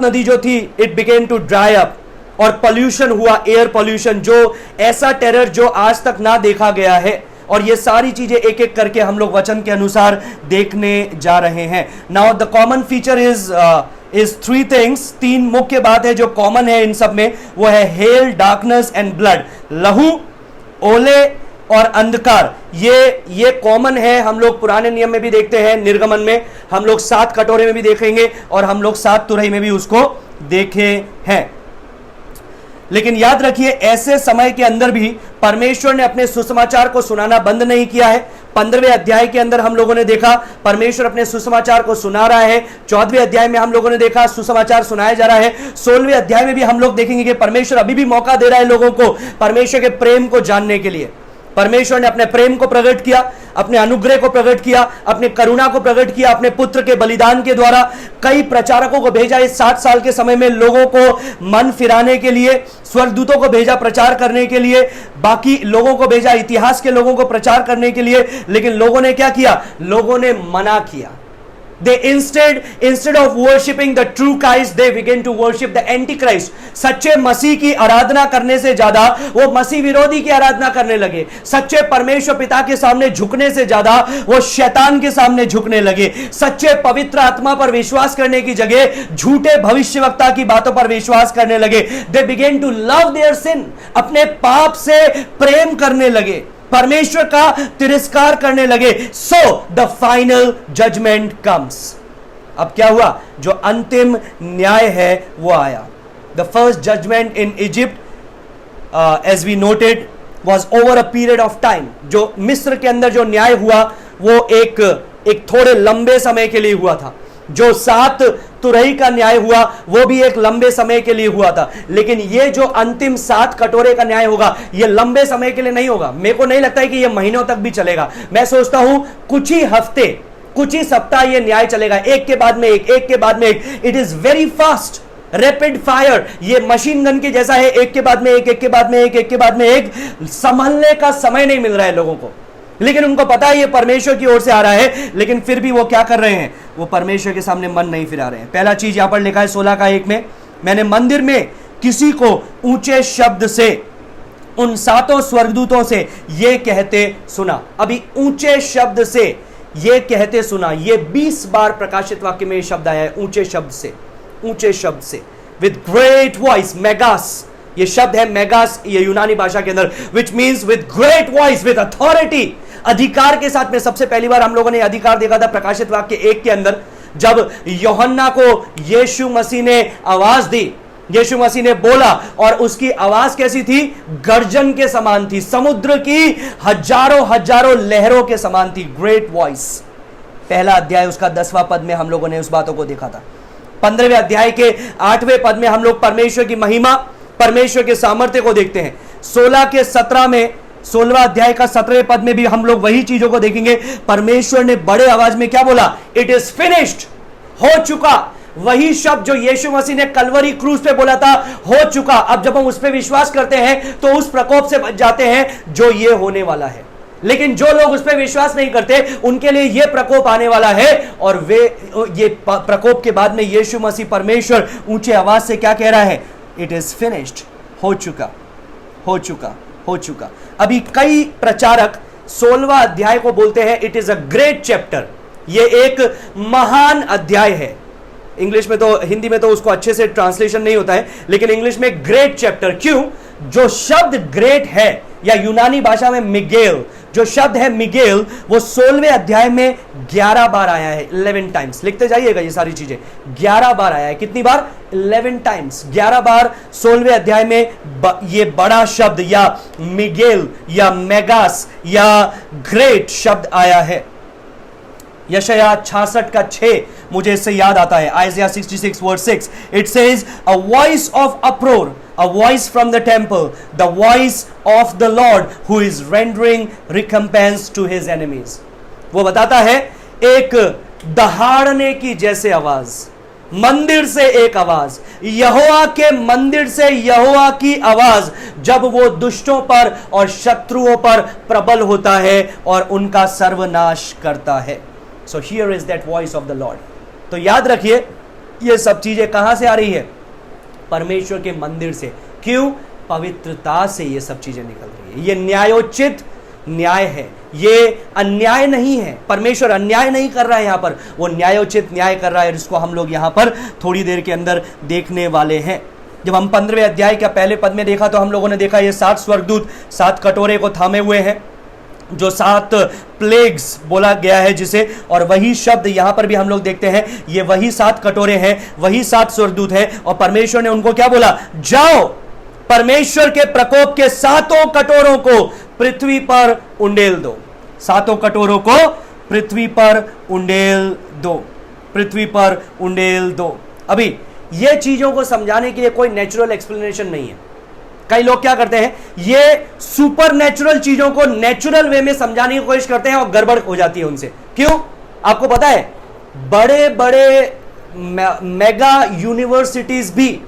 नदी जो थी, it began to dry up, और पॉल्यूशन हुआ, एयर पॉल्यूशन, जो ऐसा टेरर जो आज तक ना देखा गया है। और ये सारी चीजें एक एक करके हम लोग वचन के अनुसार देखने जा रहे हैं। Now the common feature is is three things, तीन मुख्य बात है जो कॉमन है इन सब में, वो है हेल, डार्कनेस एंड ब्लड। लहू, ओले और अंधकार, ये कॉमन है। हम लोग पुराने नियम में भी देखते हैं, निर्गमन में हम लोग 7 कटोरे में भी देखेंगे और हम लोग 7 तुरही में भी उसको देखे हैं। लेकिन याद रखिए, ऐसे समय के अंदर भी परमेश्वर ने अपने सुसमाचार को सुनाना बंद नहीं किया है। 15वें अध्याय के अंदर हम लोगों ने देखा परमेश्वर अपने सुसमाचार को सुना रहा है। 14वें अध्याय में हम लोगों ने देखा सुसमाचार सुनाया जा रहा है। 16वें अध्याय में भी हम लोग देखेंगे कि परमेश्वर अभी भी मौका दे रहा है लोगों को परमेश्वर के प्रेम को जानने के लिए। परमेश्वर ने अपने प्रेम को प्रकट किया, अपने अनुग्रह को प्रकट किया, अपने करुणा को प्रकट किया, अपने पुत्र के बलिदान के द्वारा कई प्रचारकों को भेजा। इस 60 साल के समय में लोगों को मन फिराने के लिए, स्वर्गदूतों को भेजा प्रचार करने के लिए, बाकी लोगों को भेजा इतिहास के लोगों को प्रचार करने के लिए। लेकिन लोगों ने क्या किया? लोगों ने मना किया। They instead of worshipping the true Christ, they began to worship the Antichrist. सच्चे मसीह की आराधना करने से ज्यादा वो मसीह विरोधी की आराधना करने लगे। सच्चे परमेश्वर पिता के सामने झुकने से ज्यादा वो शैतान के सामने झुकने लगे। सच्चे पवित्र आत्मा पर विश्वास करने की जगह झूठे भविष्यवक्ता की बातों पर विश्वास करने लगे। They began to love their sin. अपने पाप से प्रेम करने लगे, परमेश्वर का तिरस्कार करने लगे। So the final judgement comes. अब क्या हुआ? जो अंतिम न्याय है वो आया। The first judgement in Egypt as we noted was over a period of time. जो मिस्र के अंदर जो न्याय हुआ वो एक थोड़े लंबे समय के लिए हुआ था। जो 7 तुरही का न्याय हुआ वो भी एक लंबे समय के लिए हुआ था। लेकिन ये जो अंतिम 7 कटोरे का न्याय होगा ये लंबे समय के लिए नहीं होगा। मेरे को नहीं लगता है कि ये महीनों तक भी चलेगा। मैं सोचता हूं कुछ ही हफ्ते, कुछ ही सप्ताह ये न्याय चलेगा, एक के बाद में एक, एक के बाद में एक। It is very fast, rapid fire. ये मशीन गन के जैसा है, एक के बाद में एक, एक के बाद में एक, एक के बाद में एक। संभलने का समय नहीं मिल रहा है लोगों को। लेकिन उनको पता है ये परमेश्वर की ओर से आ रहा है, लेकिन फिर भी वो क्या कर रहे हैं? वो परमेश्वर के सामने मन नहीं फिरा रहे हैं। पहला चीज यहां पर लिखा है 16 का 1 में, मैंने मंदिर में किसी को ऊंचे शब्द से उन 7 स्वर्गदूतों से ये कहते सुना। अभी ऊंचे शब्द से ये कहते सुना, ये 20 बार प्रकाशित वाक्य में ये शब्द आया है, ऊंचे शब्द से, ऊंचे शब्द से। विद ग्रेट वॉइस, मेगास, ये शब्द है मेगास ये यूनानी भाषा के अंदर, which means with great voice, with authority, अधिकार के साथ में। सबसे पहली बार हम लोगों ने अधिकार देखा था प्रकाशित वाक्य 1 के अंदर, जब यूहन्ना को यीशु मसीह ने आवाज दी, यीशु मसीह ने बोला और उसकी आवाज कैसी थी? गर्जन के समान थी, समुद्र की हजारों हजारों लहरों के समान थी। ग्रेट वॉइस, पहला अध्याय उसका 10वां पद में हम लोगों ने उस बातों को देखा था। 15वें अध्याय के 8वें पद में हम लोग परमेश्वर की महिमा, परमेश्वर के सामर्थ्य को देखते हैं। 16 के 17 में, 16वां अध्याय का 17वें पद में भी हम लोग वही चीजों को देखेंगे। परमेश्वर ने बड़े आवाज में क्या बोला? इट इज फिनिश्ड, हो चुका। वही शब्द जो यीशु मसीह ने कलवरी क्रूस पे बोला था, हो चुका। अब जब हम उस पर विश्वास करते हैं तो उस प्रकोप से बच जाते हैं जो ये होने वाला है। लेकिन जो लोग उस पर विश्वास नहीं करते उनके लिए यह प्रकोप आने वाला है, और वे ये प्रकोप के बाद में यीशु मसीह परमेश्वर ऊंचे आवाज से क्या कह रहा है? इट इज फिनिश्ड, हो चुका, हो चुका, हो चुका। अभी कई प्रचारक 16वां अध्याय को बोलते हैं it is a great chapter, ये एक महान अध्याय है। इंग्लिश में तो, हिंदी में तो उसको अच्छे से ट्रांसलेशन नहीं होता है, लेकिन इंग्लिश में ग्रेट चैप्टर। क्यों? जो शब्द ग्रेट है, या यूनानी भाषा में मिगेल, जो शब्द है मिगेल, वो 16वें अध्याय में 11 बार आया है, 11 टाइम्स। लिखते जाइएगा ये सारी चीजें, 11 बार आया है। कितनी बार? 11 टाइम्स, 11 बार 16वें अध्याय में ये बड़ा शब्द या मिगेल या मेगास या ग्रेट शब्द आया है। यशायाह 66 का 6 मुझे इससे याद आता है। Isaiah 66 verse 6, it says a voice of uproar, a voice from the temple, the voice of the Lord who is rendering recompense to his enemies. वो बताता है एक दहाड़ने की जैसे आवाज, मंदिर से एक आवाज, यहोवा के मंदिर से यहोवा की आवाज, जब वो दुष्टों पर और शत्रुओं पर प्रबल होता है और उनका सर्वनाश करता है। So here is that voice of the Lord. तो याद रखिए ये सब चीजें कहां से आ रही है? परमेश्वर के मंदिर से। क्यों? पवित्रता से ये सब चीजें निकल रही है। ये न्यायोचित न्याय है, ये अन्याय नहीं है, परमेश्वर अन्याय नहीं कर रहा है, यहां पर वो न्यायोचित न्याय कर रहा है, जिसको हम लोग यहां पर थोड़ी देर के अंदर देखने वाले हैं। जब हम 15वें अध्याय का पहले पद में देखा तो हम लोगों ने देखा ये 7 स्वर्गदूत 7 कटोरे को थामे हुए हैं, जो 7 प्लेग्स बोला गया है जिसे, और वही शब्द यहां पर भी हम लोग देखते हैं, ये वही 7 कटोरे हैं, वही 7 स्वर्गदूत हैं, और परमेश्वर ने उनको क्या बोला, जाओ परमेश्वर के प्रकोप के 7 कटोरों को पृथ्वी पर उंडेल दो, 7 कटोरों को पृथ्वी पर उंडेल दो, पृथ्वी पर उंडेल दो। अभी ये चीजों को समझाने के लिए कोई नेचुरल एक्सप्लेनेशन नहीं है। कई लोग क्या करते हैं, ये सुपर नेचुरल चीजों को नेचुरल वे में समझाने की कोशिश करते हैं और गड़बड़ हो जाती है उनसे। क्यों? आपको पता है, बड़े बड़े मेगा यूनिवर्सिटीज भी,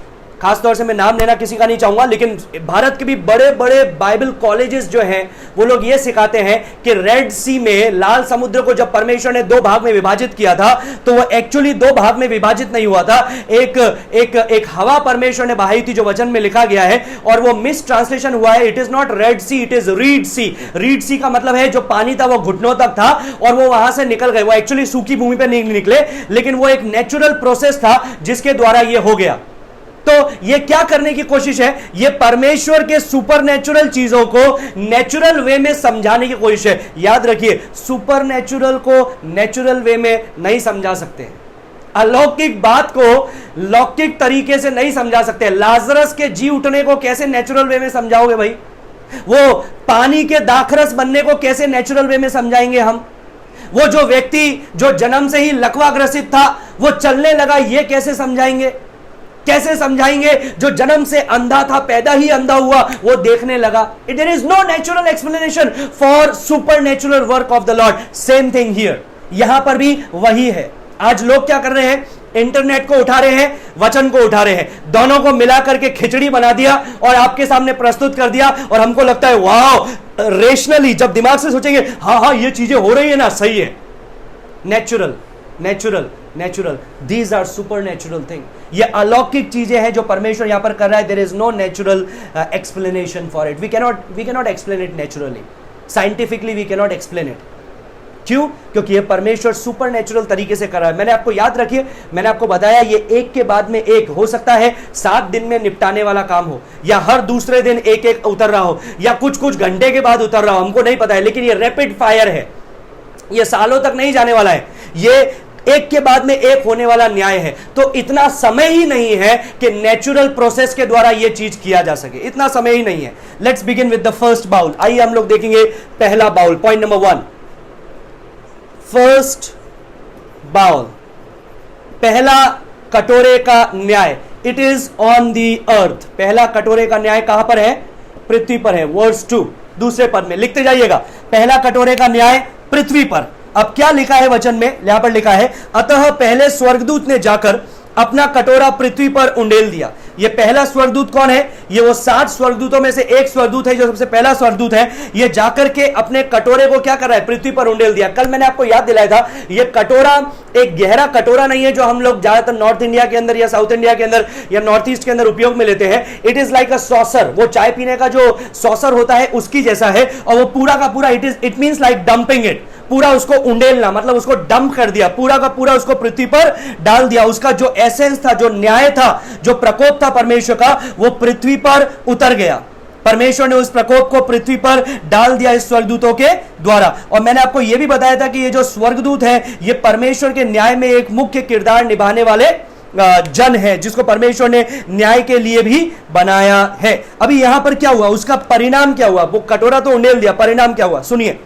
खासतौर से मैं नाम लेना किसी का नहीं चाहूंगा, लेकिन भारत के भी बड़े बड़े बाइबल कॉलेजेस जो हैं वो लोग ये सिखाते हैं कि रेड सी में, लाल समुद्र को जब परमेश्वर ने 2 भाग में विभाजित किया था तो वो एक्चुअली 2 भाग में विभाजित नहीं हुआ था, एक हवा परमेश्वर ने बहाई थी जो वचन में लिखा गया है, और वो मिस ट्रांसलेशन हुआ है। It is not red sea, it is reed sea. Reed sea का मतलब है जो पानी था वो घुटनों तक था और वो वहां से निकल गए, वो एक्चुअली सूखी भूमि पर नहीं निकले, लेकिन वो एक नेचुरल प्रोसेस था जिसके द्वारा ये हो गया। तो ये क्या करने की कोशिश है, ये परमेश्वर के सुपरनेचुरल चीजों को नेचुरल वे में समझाने की कोशिश है। याद रखिए, सुपरनेचुरल को नेचुरल वे में नहीं समझा सकते, अलौकिक बात को लौकिक तरीके से नहीं समझा सकते। लाजरस के जी उठने को कैसे नेचुरल वे में समझाओगे भाई? वो पानी के दाखरस बनने को कैसे नेचुरल वे में समझाएंगे हम? वो जो व्यक्ति जो जन्म से ही लकवा ग्रसित था वो चलने लगा, ये कैसे समझाएंगे? कैसे समझाएंगे जो जन्म से अंधा था, पैदा ही अंधा हुआ, वो देखने लगा? There is no natural explanation for supernatural work of the lord. Same thing here, यहां पर भी वही है। आज लोग क्या कर रहे हैं, इंटरनेट को उठा रहे हैं, वचन को उठा रहे हैं, दोनों को मिला करके खिचड़ी बना दिया और आपके सामने प्रस्तुत कर दिया, और हमको लगता है वाह, रेशनली जब दिमाग से सोचेंगे हाँ ये चीजें हो रही है ना, सही है। Natural natural natural, these are super natural thing. ये अलौकिक चीजें हैं जो परमेश्वर यहां पर कर रहा है। There is no natural explanation for it. We cannot explain it naturally, scientifically we cannot explain it. क्यों? क्योंकि ये परमेश्वर सुपर नेचुरल तरीके से कर रहा है। मैंने आपको याद रखिए, मैंने आपको बताया ये एक के बाद में एक हो सकता है, 7 दिन में निपटाने वाला काम हो, या हर दूसरे दिन एक एक उतर रहा हो, या कुछ कुछ घंटे के बाद उतर रहा हो, हमको नहीं पता है, लेकिन ये रैपिड फायर है, ये सालों तक नहीं जाने वाला है, ये एक के बाद में एक होने वाला न्याय है। तो इतना समय ही नहीं है कि नेचुरल प्रोसेस के द्वारा यह चीज किया जा सके, इतना समय ही नहीं है। Let's begin with the first bowl. आइए हम लोग देखेंगे पहला bowl, point number 1, first bowl, पहला कटोरे का न्याय। It is on the earth. पहला कटोरे का न्याय कहां पर है? पृथ्वी पर है। वर्स 2, दूसरे पद में लिखते जाइएगा, पहला कटोरे का न्याय पृथ्वी पर। अब क्या लिखा है वचन में? यहां पर लिखा है, अतः पहले स्वर्गदूत ने जाकर अपना कटोरा पृथ्वी पर उंडेल दिया। ये पहला स्वर्गदूत कौन है? ये वो 7 स्वर्गदूतों में से एक स्वर्गदूत है, जो सबसे पहला स्वर्गदूत है। ये जाकर के अपने कटोरे को क्या कर रहा है? पृथ्वी पर उंडेल दिया। कल मैंने आपको याद दिलाया था, ये कटोरा एक गहरा कटोरा नहीं है जो हम लोग ज्यादातर नॉर्थ इंडिया के अंदर या साउथ इंडिया के अंदर या नॉर्थ ईस्ट के अंदर उपयोग में लेते हैं। It is like a saucer, वो चाय पीने का जो सॉसर होता है उसकी जैसा है, और वो पूरा का पूरा it means like dumping it, पूरा उसको उंडेलना, मतलब उसको डंप कर दिया, पूरा का पूरा उसको पृथ्वी पर डाल दिया। उसका जो एसेंस था, जो न्याय था, जो प्रकोप था परमेश्वर का, वो पृथ्वी पर उतर गया। परमेश्वर ने उस प्रकोप को पृथ्वी पर डाल दिया इस स्वर्गदूतों के द्वारा। और मैंने आपको यह भी बताया था कि ये जो स्वर्गदूत है, ये परमेश्वर के न्याय में एक मुख्य किरदार निभाने वाले जन है, जिसको परमेश्वर ने न्याय के लिए भी बनाया है। अभी यहां पर क्या हुआ, उसका परिणाम क्या हुआ? वो कटोरा तो उंडेल दिया, परिणाम क्या हुआ सुनिए।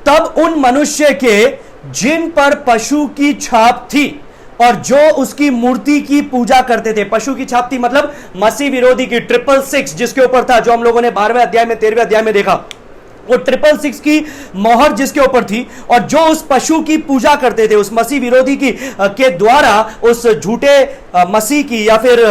तब उन मनुष्य के जिन पर पशु की छाप थी और जो उसकी मूर्ति की पूजा करते थे, पशु की छाप थी मतलब मसीह विरोधी की 666 जिसके ऊपर था, जो हम लोगों ने 12वें अध्याय में 13वें अध्याय में देखा, वो 666 की मोहर जिसके ऊपर थी, और जो उस पशु की पूजा करते थे, उस मसीह विरोधी की के द्वारा उस झूठे मसीह की या फिर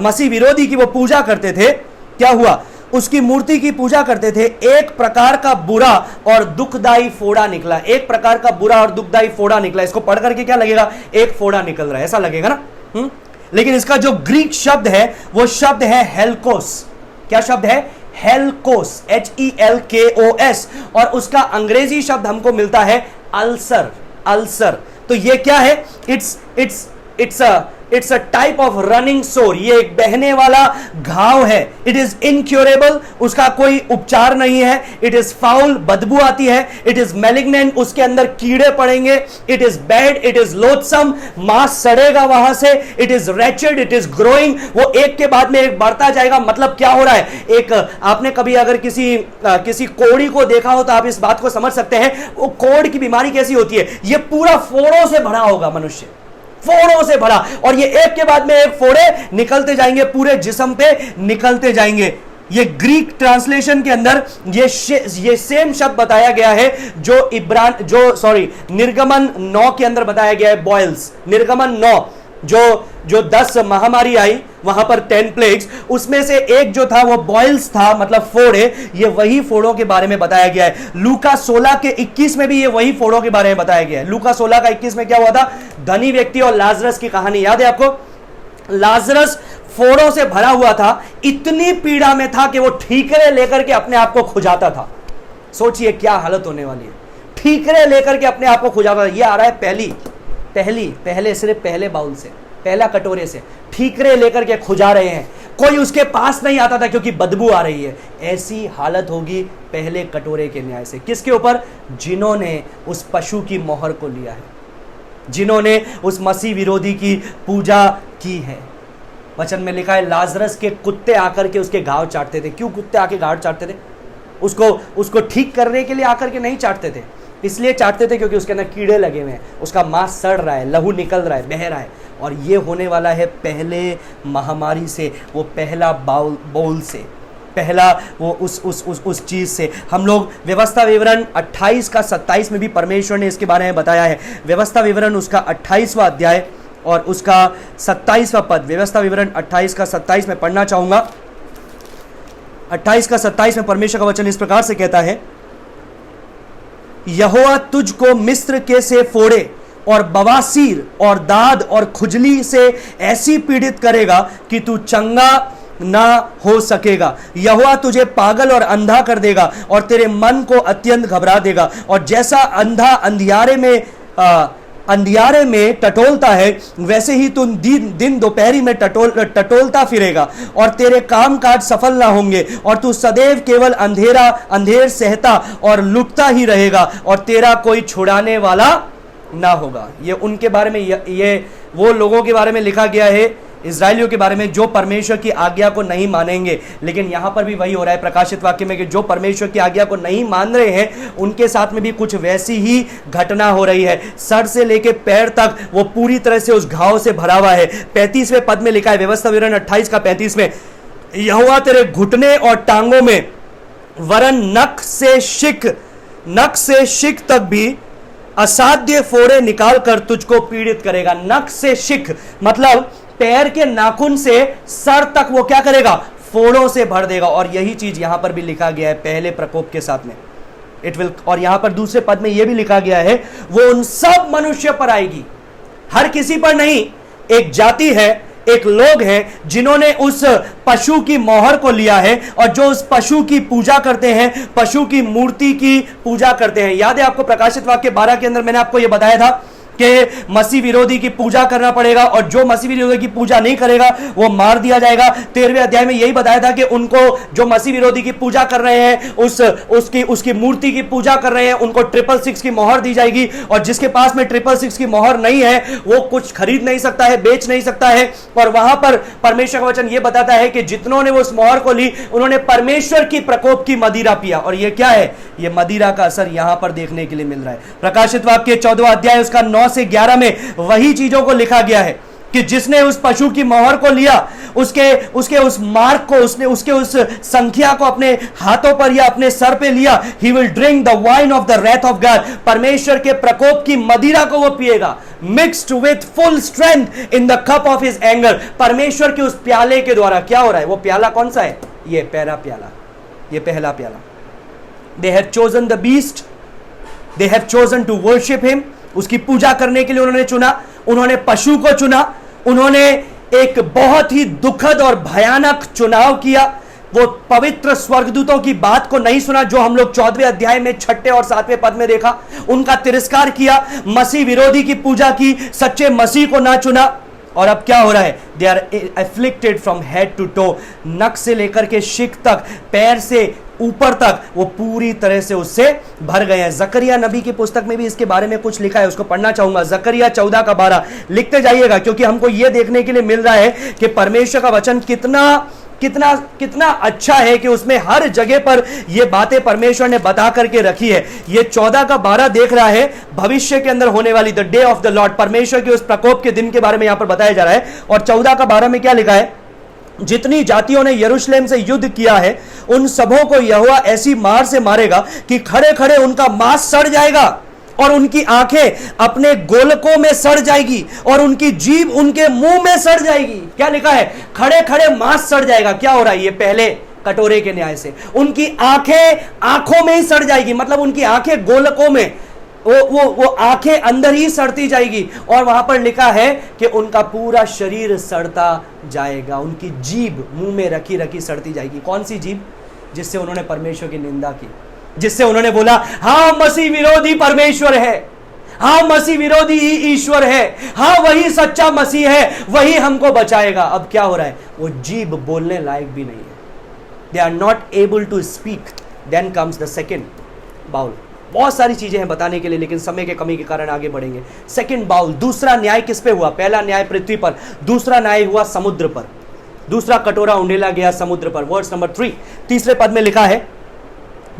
मसीह विरोधी की वो पूजा करते थे, क्या हुआ? उसकी मूर्ति की पूजा करते थे। एक प्रकार का बुरा और दुखदाई फोड़ा निकला, एक प्रकार का बुरा और दुखदाई फोड़ा निकला। इसको पढ़ करके क्या लगेगा? एक फोड़ा निकल रहा है, ऐसा लगेगा ना। लेकिन इसका जो ग्रीक शब्द है वो शब्द है हेलकोस। क्या शब्द है? हेलकोस, HELKOS, और उसका अंग्रेजी शब्द हमको मिलता है अल्सर, अल्सर। तो ये क्या है? It's a type of running सोर, ये एक बहने वाला घाव है। इट इज इनक्योरेबल, उसका कोई उपचार नहीं है। इट इज फाउल, बदबू आती है। इट इज मैलिग्नेंट, उसके अंदर कीड़े पड़ेंगे। It is bad, it is loathsome, मांस सड़ेगा वहां से। It is wretched, it is growing, वो एक के बाद में एक बढ़ता जाएगा। मतलब क्या हो रहा है? एक आपने कभी अगर किसी कोड़ी को देखा हो तो आप इस बात को समझ सकते हैं वो कोड़ की बीमारी कैसी होती है। ये पूरा फोड़ों से भरा होगा मनुष्य, फोड़ों से भरा, और ये एक के बाद में एक फोड़े निकलते जाएंगे, पूरे जिस्म पे निकलते जाएंगे। ये ग्रीक ट्रांसलेशन के अंदर ये सेम शब्द बताया गया है जो निर्गमन 9 के अंदर बताया गया है। बॉयल्स, निर्गमन 9 जो 10 महामारी आई, वहां पर 10 प्लेग्स, उसमें से एक जो था वो बॉयल्स था, मतलब फोड़े। ये वही फोड़ों के बारे में बताया गया है। लूका 16 के 21 में भी ये वही फोड़ों के बारे में बताया गया है। लूका 16 का 21 में क्या हुआ था? धनी व्यक्ति और लाजरस की कहानी याद है आपको? लाजरस फोड़ों से भरा हुआ था, इतनी पीड़ा में था कि वो ठीकरे लेकर के अपने आप को खुजाता था। सोचिए क्या हालत होने वाली है। ठीकरे लेकर के अपने आप को खुजाता था। ये आ रहा है पहले बाउल से, पहला कटोरे से ठीकरे लेकर के खुजा रहे हैं। कोई उसके पास नहीं आता था क्योंकि बदबू आ रही है। ऐसी हालत होगी पहले कटोरे के न्याय से। किसके ऊपर? जिन्होंने उस पशु की मोहर को लिया है, जिन्होंने उस मसीह विरोधी की पूजा की है। वचन में लिखा है लाजरस के कुत्ते आकर के उसके घाव चाटते थे। क्यों कुत्ते आके घाव चाटते थे? उसको ठीक करने के लिए आकर के नहीं चाटते थे, इसलिए चाटते थे क्योंकि उसके अंदर कीड़े लगे हुए हैं, उसका मांस सड़ रहा है, लहू निकल रहा है, बह रहा है। और ये होने वाला है पहले महामारी से, वो पहला बाउल से, पहला वो उस चीज से। हम लोग व्यवस्था विवरण 28 का 27 में भी परमेश्वर ने इसके बारे में बताया है। व्यवस्था विवरण उसका 28वां अध्याय और उसका 27वां पद, व्यवस्था विवरण 28 का 27 में पढ़ना चाहूंगा। 28 का 27 में परमेश्वर का वचन इस प्रकार से कहता है, यहोवा तुझको मिस्र के से फोड़े और बवासीर और दाद और खुजली से ऐसी पीड़ित करेगा कि तू चंगा ना हो सकेगा। यहोवा तुझे पागल और अंधा कर देगा और तेरे मन को अत्यंत घबरा देगा। और जैसा अंधा अंधियारे में टटोलता है, वैसे ही तुम दिन दोपहरी में टटोलता फिरेगा और तेरे काम काज सफल ना होंगे। और तू सदैव केवल अंधेर सहता और लुटता ही रहेगा और तेरा कोई छुड़ाने वाला ना होगा। ये उनके बारे में, ये वो लोगों के बारे में लिखा गया है, इजराइलियों के बारे में जो परमेश्वर की आज्ञा को नहीं मानेंगे। लेकिन यहां पर भी वही हो रहा है प्रकाशित वाक्य में कि जो परमेश्वर की आज्ञा को नहीं मान रहे हैं उनके साथ में भी कुछ वैसी ही घटना हो रही है। सर से लेके पैर तक वो पूरी तरह से उस घाव से भरा हुआ है। 35वें पद में लिखा है, व्यवस्था विवरण 28 का 35 में, यहोवा तेरे घुटने और टांगों में वरन नख से शिक तक भी असाध्य फोड़े निकाल कर तुझको पीड़ित करेगा। नख से शिक मतलब पैर के नाखून से सर तक वो क्या करेगा? फोड़ों से भर देगा। और यही चीज यहां पर भी लिखा गया है पहले प्रकोप के साथ में, इट विल। और यहां पर दूसरे पद में यह भी लिखा गया है, वो उन सब मनुष्य पर आएगी, हर किसी पर नहीं। एक जाति है, एक लोग हैं जिन्होंने उस पशु की मोहर को लिया है और जो उस पशु की पूजा करते हैं, पशु की मूर्ति की पूजा करते हैं। याद है आपको प्रकाशित वाक्य 12 के अंदर मैंने आपको यह बताया था कि मसीह विरोधी की पूजा करना पड़ेगा और जो मसीह विरोधी की पूजा नहीं करेगा वो मार दिया जाएगा। 13वें अध्याय में यही बताया था कि उनको जो मसीह विरोधी की पूजा कर रहे हैं, उसकी मूर्ति की पूजा कर रहे हैं, उनको 666 की मोहर दी जाएगी। और जिसके पास में 666 की मोहर नहीं है वो कुछ खरीद नहीं सकता है, बेच नहीं सकता है। और वहां पर परमेश्वर का वचन यह बताता है कि जितनों ने वो उस मोहर को ली उन्होंने परमेश्वर की प्रकोप की मदिरा पिया। और ये क्या है? ये मदिरा का असर यहां पर देखने के लिए मिल रहा है। प्रकाशित वाक्य 14वां अध्याय उसका 9 से 11 में वही चीजों को लिखा गया है कि जिसने उस पशु की मोहर को लिया, उसके उस मार्क को, उसके उस संख्या को अपने हाथों पर या अपने सर पे लिया, he will drink the wine of the wrath of God, परमेश्वर के प्रकोप की मदिरा को वो पिएगा, mixed with full strength in the cup of his anger। परमेश्वर के उस प्याले के द्वारा क्या हो रहा है? वो प्याला कौन सा है? ये पहला प्याला, ये पहला प्याला। They have chosen the beast, they have chosen to worship him, उसकी पूजा करने के लिए उन्होंने चुना, उन्होंने पशु को चुना, उन्होंने एक बहुत ही दुखद और भयानक चुनाव किया वो पवित्र स्वर्गदूतों की बात को नहीं सुना जो हम लोग 14वें अध्याय में 6 और 7वें पद में देखा, उनका तिरस्कार किया, मसीह विरोधी की पूजा की, सच्चे मसीह को ना चुना। और अब क्या हो रहा है? They are afflicted from head to toe, नक से लेकर के शिक तक, पैर से ऊपर तक वो पूरी तरह से उससे भर गए हैं। जकरिया नबी की पुस्तक में भी इसके बारे में कुछ लिखा है, उसको पढ़ना चाहूंगा। जकरिया 14 का 12 लिखते जाइएगा, क्योंकि हमको यह देखने के लिए मिल रहा है कि परमेश्वर का वचन कितना अच्छा है कि उसमें हर जगह पर यह बातें परमेश्वर ने बता करके रखी है। ये 14 का 12 देख रहा है भविष्य के अंदर होने वाली the day of the Lord, परमेश्वर के उस प्रकोप के दिन के बारे में यहां पर बताया जा रहा है। और 14 का 12 में क्या लिखा है? जितनी जातियों ने यरूशलेम से युद्ध किया है उन सबों को यहोवा ऐसी मार से मारेगा कि खड़े खड़े उनका मांस सड़ जाएगा और उनकी आंखें अपने गोलकों में सड़ जाएगी और उनकी जीभ उनके मुंह में सड़ जाएगी। क्या लिखा है? खड़े खड़े मांस सड़ जाएगा। क्या हो रहा है? ये पहले कटोरे के न्याय से उनकी आंखें आंखों में ही सड़ जाएगी, मतलब उनकी आंखें गोलकों में, वो आंखें अंदर ही सड़ती जाएगी। और वहां पर लिखा है कि उनका पूरा शरीर सड़ता जाएगा, उनकी जीभ मुंह में रखी रखी सड़ती जाएगी। कौन सी जीभ? जिससे उन्होंने परमेश्वर की निंदा की, जिससे उन्होंने बोला हां मसीह विरोधी परमेश्वर है, हां मसीह विरोधी ही ईश्वर है, हां वही सच्चा मसीह है, वही हमको बचाएगा। अब क्या हो रहा है? वो जीभ बोलने लायक भी नहीं है। They are not able to speak. Then comes the second bowl. बहुत सारी चीजें हैं बताने के लिए, लेकिन समय के कमी के कारण आगे बढ़ेंगे। सेकंड बाउल, दूसरा न्याय किस पे हुआ? पहला न्याय पृथ्वी पर, दूसरा न्याय हुआ समुद्र पर। दूसरा कटोरा उंडेला गया समुद्र पर। वर्स नंबर 3, तीसरे पद में लिखा है,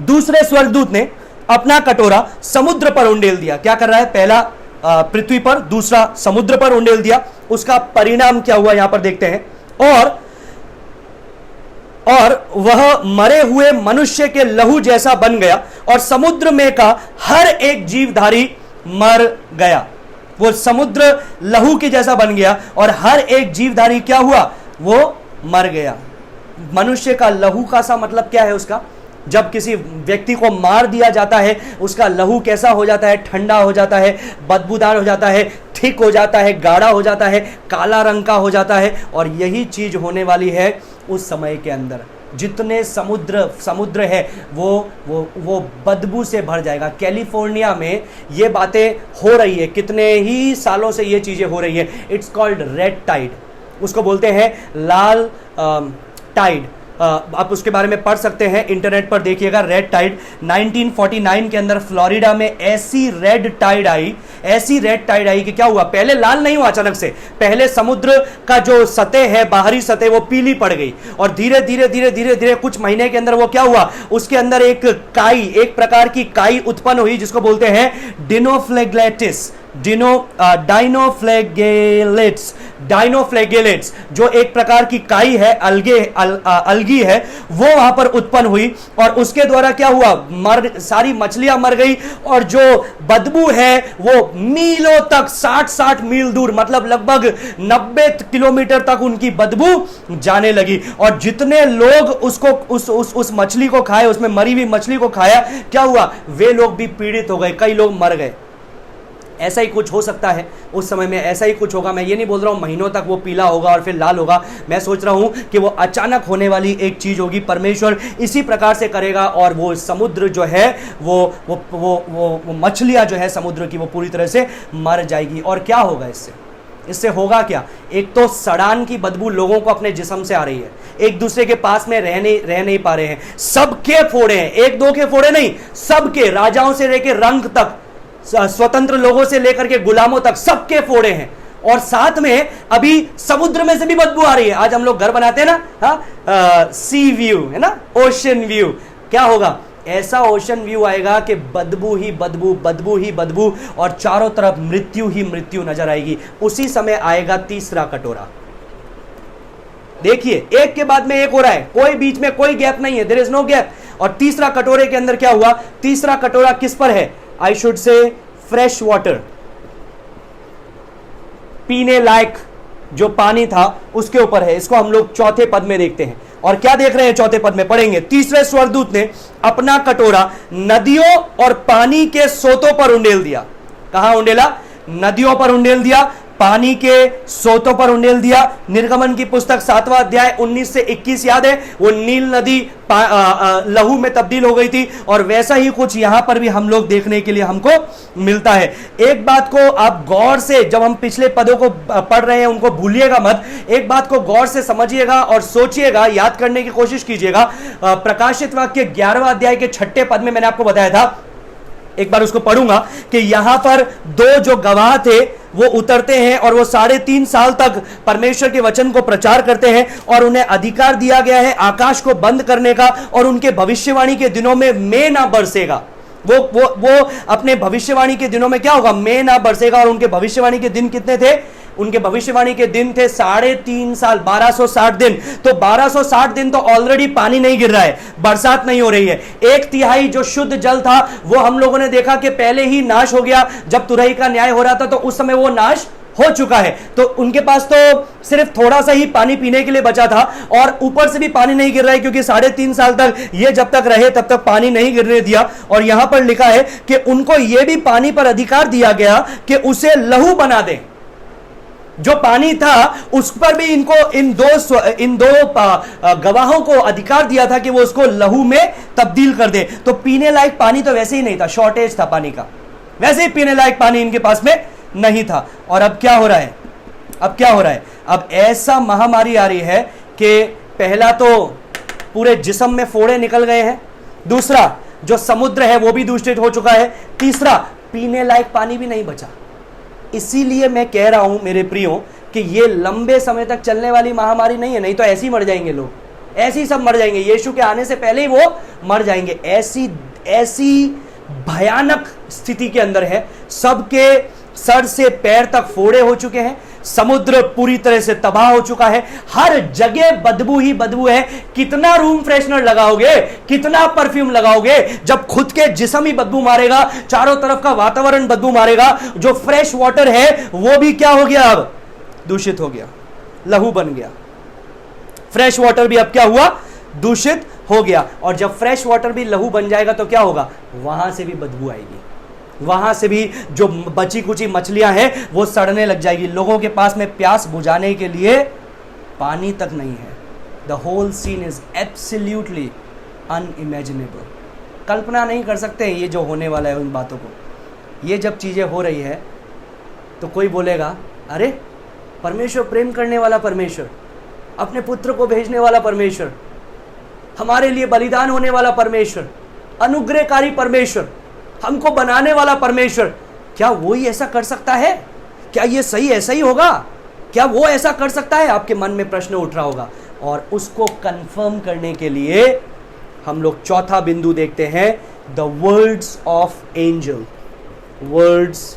दूसरे स्वर्गदूत ने अपना कटोरा समुद्र पर उंडेल दिया। क्या कर रहा है? पहला पृथ्वी पर, दूसरा समुद्र पर उंडेल दिया। उसका परिणाम क्या हुआ यहां पर देखते हैं। और वह मरे हुए मनुष्य के लहू जैसा बन गया और समुद्र में का हर एक जीवधारी मर गया। वो समुद्र लहू के जैसा बन गया और हर एक जीवधारी क्या हुआ? वो मर गया। मनुष्य का लहू का सा मतलब क्या है उसका? जब किसी व्यक्ति को मार दिया जाता है उसका लहू कैसा हो जाता है? ठंडा हो जाता है, बदबूदार हो जाता है, थिक हो जाता है, गाढ़ा हो जाता है, काला रंग का हो जाता है। और यही चीज होने वाली है उस समय के अंदर। जितने समुद्र है वो बदबू से भर जाएगा। कैलिफोर्निया में ये बातें हो रही है, कितने ही सालों से ये चीजें हो रही है। इट्स कॉल्ड रेड टाइड, उसको बोलते हैं लाल टाइड। आप उसके बारे में पढ़ सकते हैं, इंटरनेट पर देखिएगा। रेड टाइड 1949 के अंदर फ्लोरिडा में ऐसी रेड टाइड आई कि क्या हुआ? पहले लाल नहीं हुआ अचानक से, पहले समुद्र का जो सतह है, बाहरी सतह, वो पीली पड़ गई और धीरे धीरे कुछ महीने के अंदर वो क्या हुआ? उसके अंदर एक प्रकार की काई उत्पन्न हुई जिसको बोलते हैं डाइनोफ्लैगेलेट्स, जो एक प्रकार की काई है, अलगी है, वो वहां पर उत्पन्न हुई। और उसके द्वारा क्या हुआ? सारी मछलियां मर गई और जो बदबू है वो मीलों तक, 60 मील दूर, मतलब लगभग 90 किलोमीटर तक उनकी बदबू जाने लगी। और जितने लोग उसको उस मछली को खाए, उसमें मरी हुई मछली को खाया, क्या हुआ? वे लोग भी पीड़ित हो गए, कई लोग मर गए। ऐसा ही कुछ हो सकता है उस समय में, ऐसा ही कुछ होगा। मैं ये नहीं बोल रहा हूं महीनों तक वो पीला होगा और फिर लाल होगा। मैं सोच रहा हूं कि वो अचानक होने वाली एक चीज होगी। परमेश्वर इसी प्रकार से करेगा और वो समुद्र जो है वो मछलियां जो है समुद्र की, वो पूरी तरह से मर जाएगी। और क्या होगा इससे होगा क्या? एक तो सड़ान की बदबू लोगों को अपने जिस्म से आ रही है, एक दूसरे के पास में रह नहीं पा रहे हैं। सबके फोड़े हैं, एक दो के फोड़े नहीं, सबके, राजाओं से लेकर रंग तक, स्वतंत्र लोगों से लेकर के गुलामों तक, सबके फोड़े हैं। और साथ में अभी समुद्र में से भी बदबू आ रही है। आज हम लोग घर बनाते हैं ना, सी व्यू है ना, ओशन व्यू। क्या होगा? ऐसा ओशन व्यू आएगा कि बदबू ही बदबू और चारों तरफ मृत्यु ही मृत्यु नजर आएगी। उसी समय आएगा तीसरा कटोरा। देखिए, एक के बाद में एक हो रहा है, कोई बीच में कोई गैप नहीं है, देयर इज नो गैप। और तीसरा कटोरे के अंदर क्या हुआ? तीसरा कटोरा किस पर है? I should say fresh water, पीने लायक जो पानी था उसके ऊपर है। इसको हम लोग चौथे पद में देखते हैं। और क्या देख रहे हैं चौथे पद में? पढ़ेंगे, तीसरे स्वर्गदूत ने अपना कटोरा नदियों और पानी के सोतों पर उंडेल दिया। कहां उंडेला? नदियों पर उंडेल दिया, पानी के सोतों पर उंडेल दिया। निर्गमन की पुस्तक 7वां अध्याय 19 से 21 याद है, वो नील नदी लहू में तब्दील हो गई थी, और वैसा ही कुछ यहां पर भी हम लोग देखने के लिए हमको मिलता है। एक बात को आप गौर से, जब हम पिछले पदों को पढ़ रहे हैं उनको भूलिएगा मत, एक बात को गौर से समझिएगा और सोचिएगा, याद करने की कोशिश कीजिएगा। प्रकाशित वाक्य 11वां अध्याय के 6 पद में मैंने आपको बताया था, एक बार उसको पढ़ूंगा, कि यहां पर 2 जो गवाह थे वो उतरते हैं और वो 3.5 साल तक परमेश्वर के वचन को प्रचार करते हैं, और उन्हें अधिकार दिया गया है आकाश को बंद करने का, और उनके भविष्यवाणी के दिनों में मेघ ना बरसेगा। वो अपने भविष्यवाणी के दिनों में क्या होगा, मेघ ना बरसेगा। और उनके भविष्यवाणी के दिन कितने थे, उनके भविष्यवाणी के दिन थे 3.5 साल, 1260 दिन। तो 1260 दिन तो ऑलरेडी पानी नहीं गिर रहा है, बरसात नहीं हो रही है। 1/3 जो शुद्ध जल था वो हम लोगों ने देखा कि पहले ही नाश हो गया। जब तुरही का न्याय हो रहा था तो उस समय वो नाश हो चुका है। तो उनके पास तो सिर्फ थोड़ा सा ही पानी पीने के लिए बचा था, और ऊपर से भी पानी नहीं गिर रहा है, क्योंकि 3.5 साल तक ये जब तक रहे तब तक पानी नहीं गिरने दिया। और यहां पर लिखा है कि उनको यह भी पानी पर अधिकार दिया गया कि उसे लहू बना दे। जो पानी था उस पर भी इनको इन दो गवाहों को अधिकार दिया था कि वो उसको लहू में तब्दील कर दे। तो पीने लायक पानी तो वैसे ही नहीं था, शॉर्टेज था पानी का, वैसे ही पीने लायक पानी इनके पास में नहीं था। और अब क्या हो रहा है, अब ऐसा महामारी आ रही है कि पहला तो पूरे जिस्म में फोड़े निकल गए हैं, दूसरा जो समुद्र है वो भी दूषित हो चुका है, तीसरा पीने लायक पानी भी नहीं बचा। इसीलिए मैं कह रहा हूं मेरे प्रियो कि ये लंबे समय तक चलने वाली महामारी नहीं है, नहीं तो ऐसे ही मर जाएंगे लोग, ऐसे ही सब मर जाएंगे, यीशु के आने से पहले ही वो मर जाएंगे। ऐसी भयानक स्थिति के अंदर है, सबके सर से पैर तक फोड़े हो चुके हैं, समुद्र पूरी तरह से तबाह हो चुका है, हर जगह बदबू ही बदबू है। कितना रूम फ्रेशनर लगाओगे, कितना परफ्यूम लगाओगे, जब खुद के जिस्म ही बदबू मारेगा, चारों तरफ का वातावरण बदबू मारेगा। जो फ्रेश वाटर है वो भी क्या हो गया, अब दूषित हो गया, लहू बन गया। फ्रेश वाटर भी अब क्या हुआ, दूषित हो गया। और जब फ्रेश वाटर भी लहू बन जाएगा तो क्या होगा, वहां से भी बदबू आएगी, वहां से भी जो बची कुची मछलियां हैं वो सड़ने लग जाएगी। लोगों के पास में प्यास बुझाने के लिए पानी तक नहीं है। The whole scene is absolutely unimaginable. कल्पना नहीं कर सकते ये जो होने वाला है उन बातों को। ये जब चीजें हो रही है तो कोई बोलेगा, अरे परमेश्वर प्रेम करने वाला परमेश्वर, अपने पुत्र को भेजने वाला परमेश्वर, हमारे लिए बलिदान होने वाला परमेश्वर, अनुग्रहकारी परमेश्वर, हमको बनाने वाला परमेश्वर, क्या वो ही ऐसा कर सकता है? क्या ये सही ऐसा ही होगा? क्या वो ऐसा कर सकता है? आपके मन में प्रश्न उठ रहा होगा। और उसको कंफर्म करने के लिए हम लोग चौथा बिंदु देखते हैं, the words of angel. Words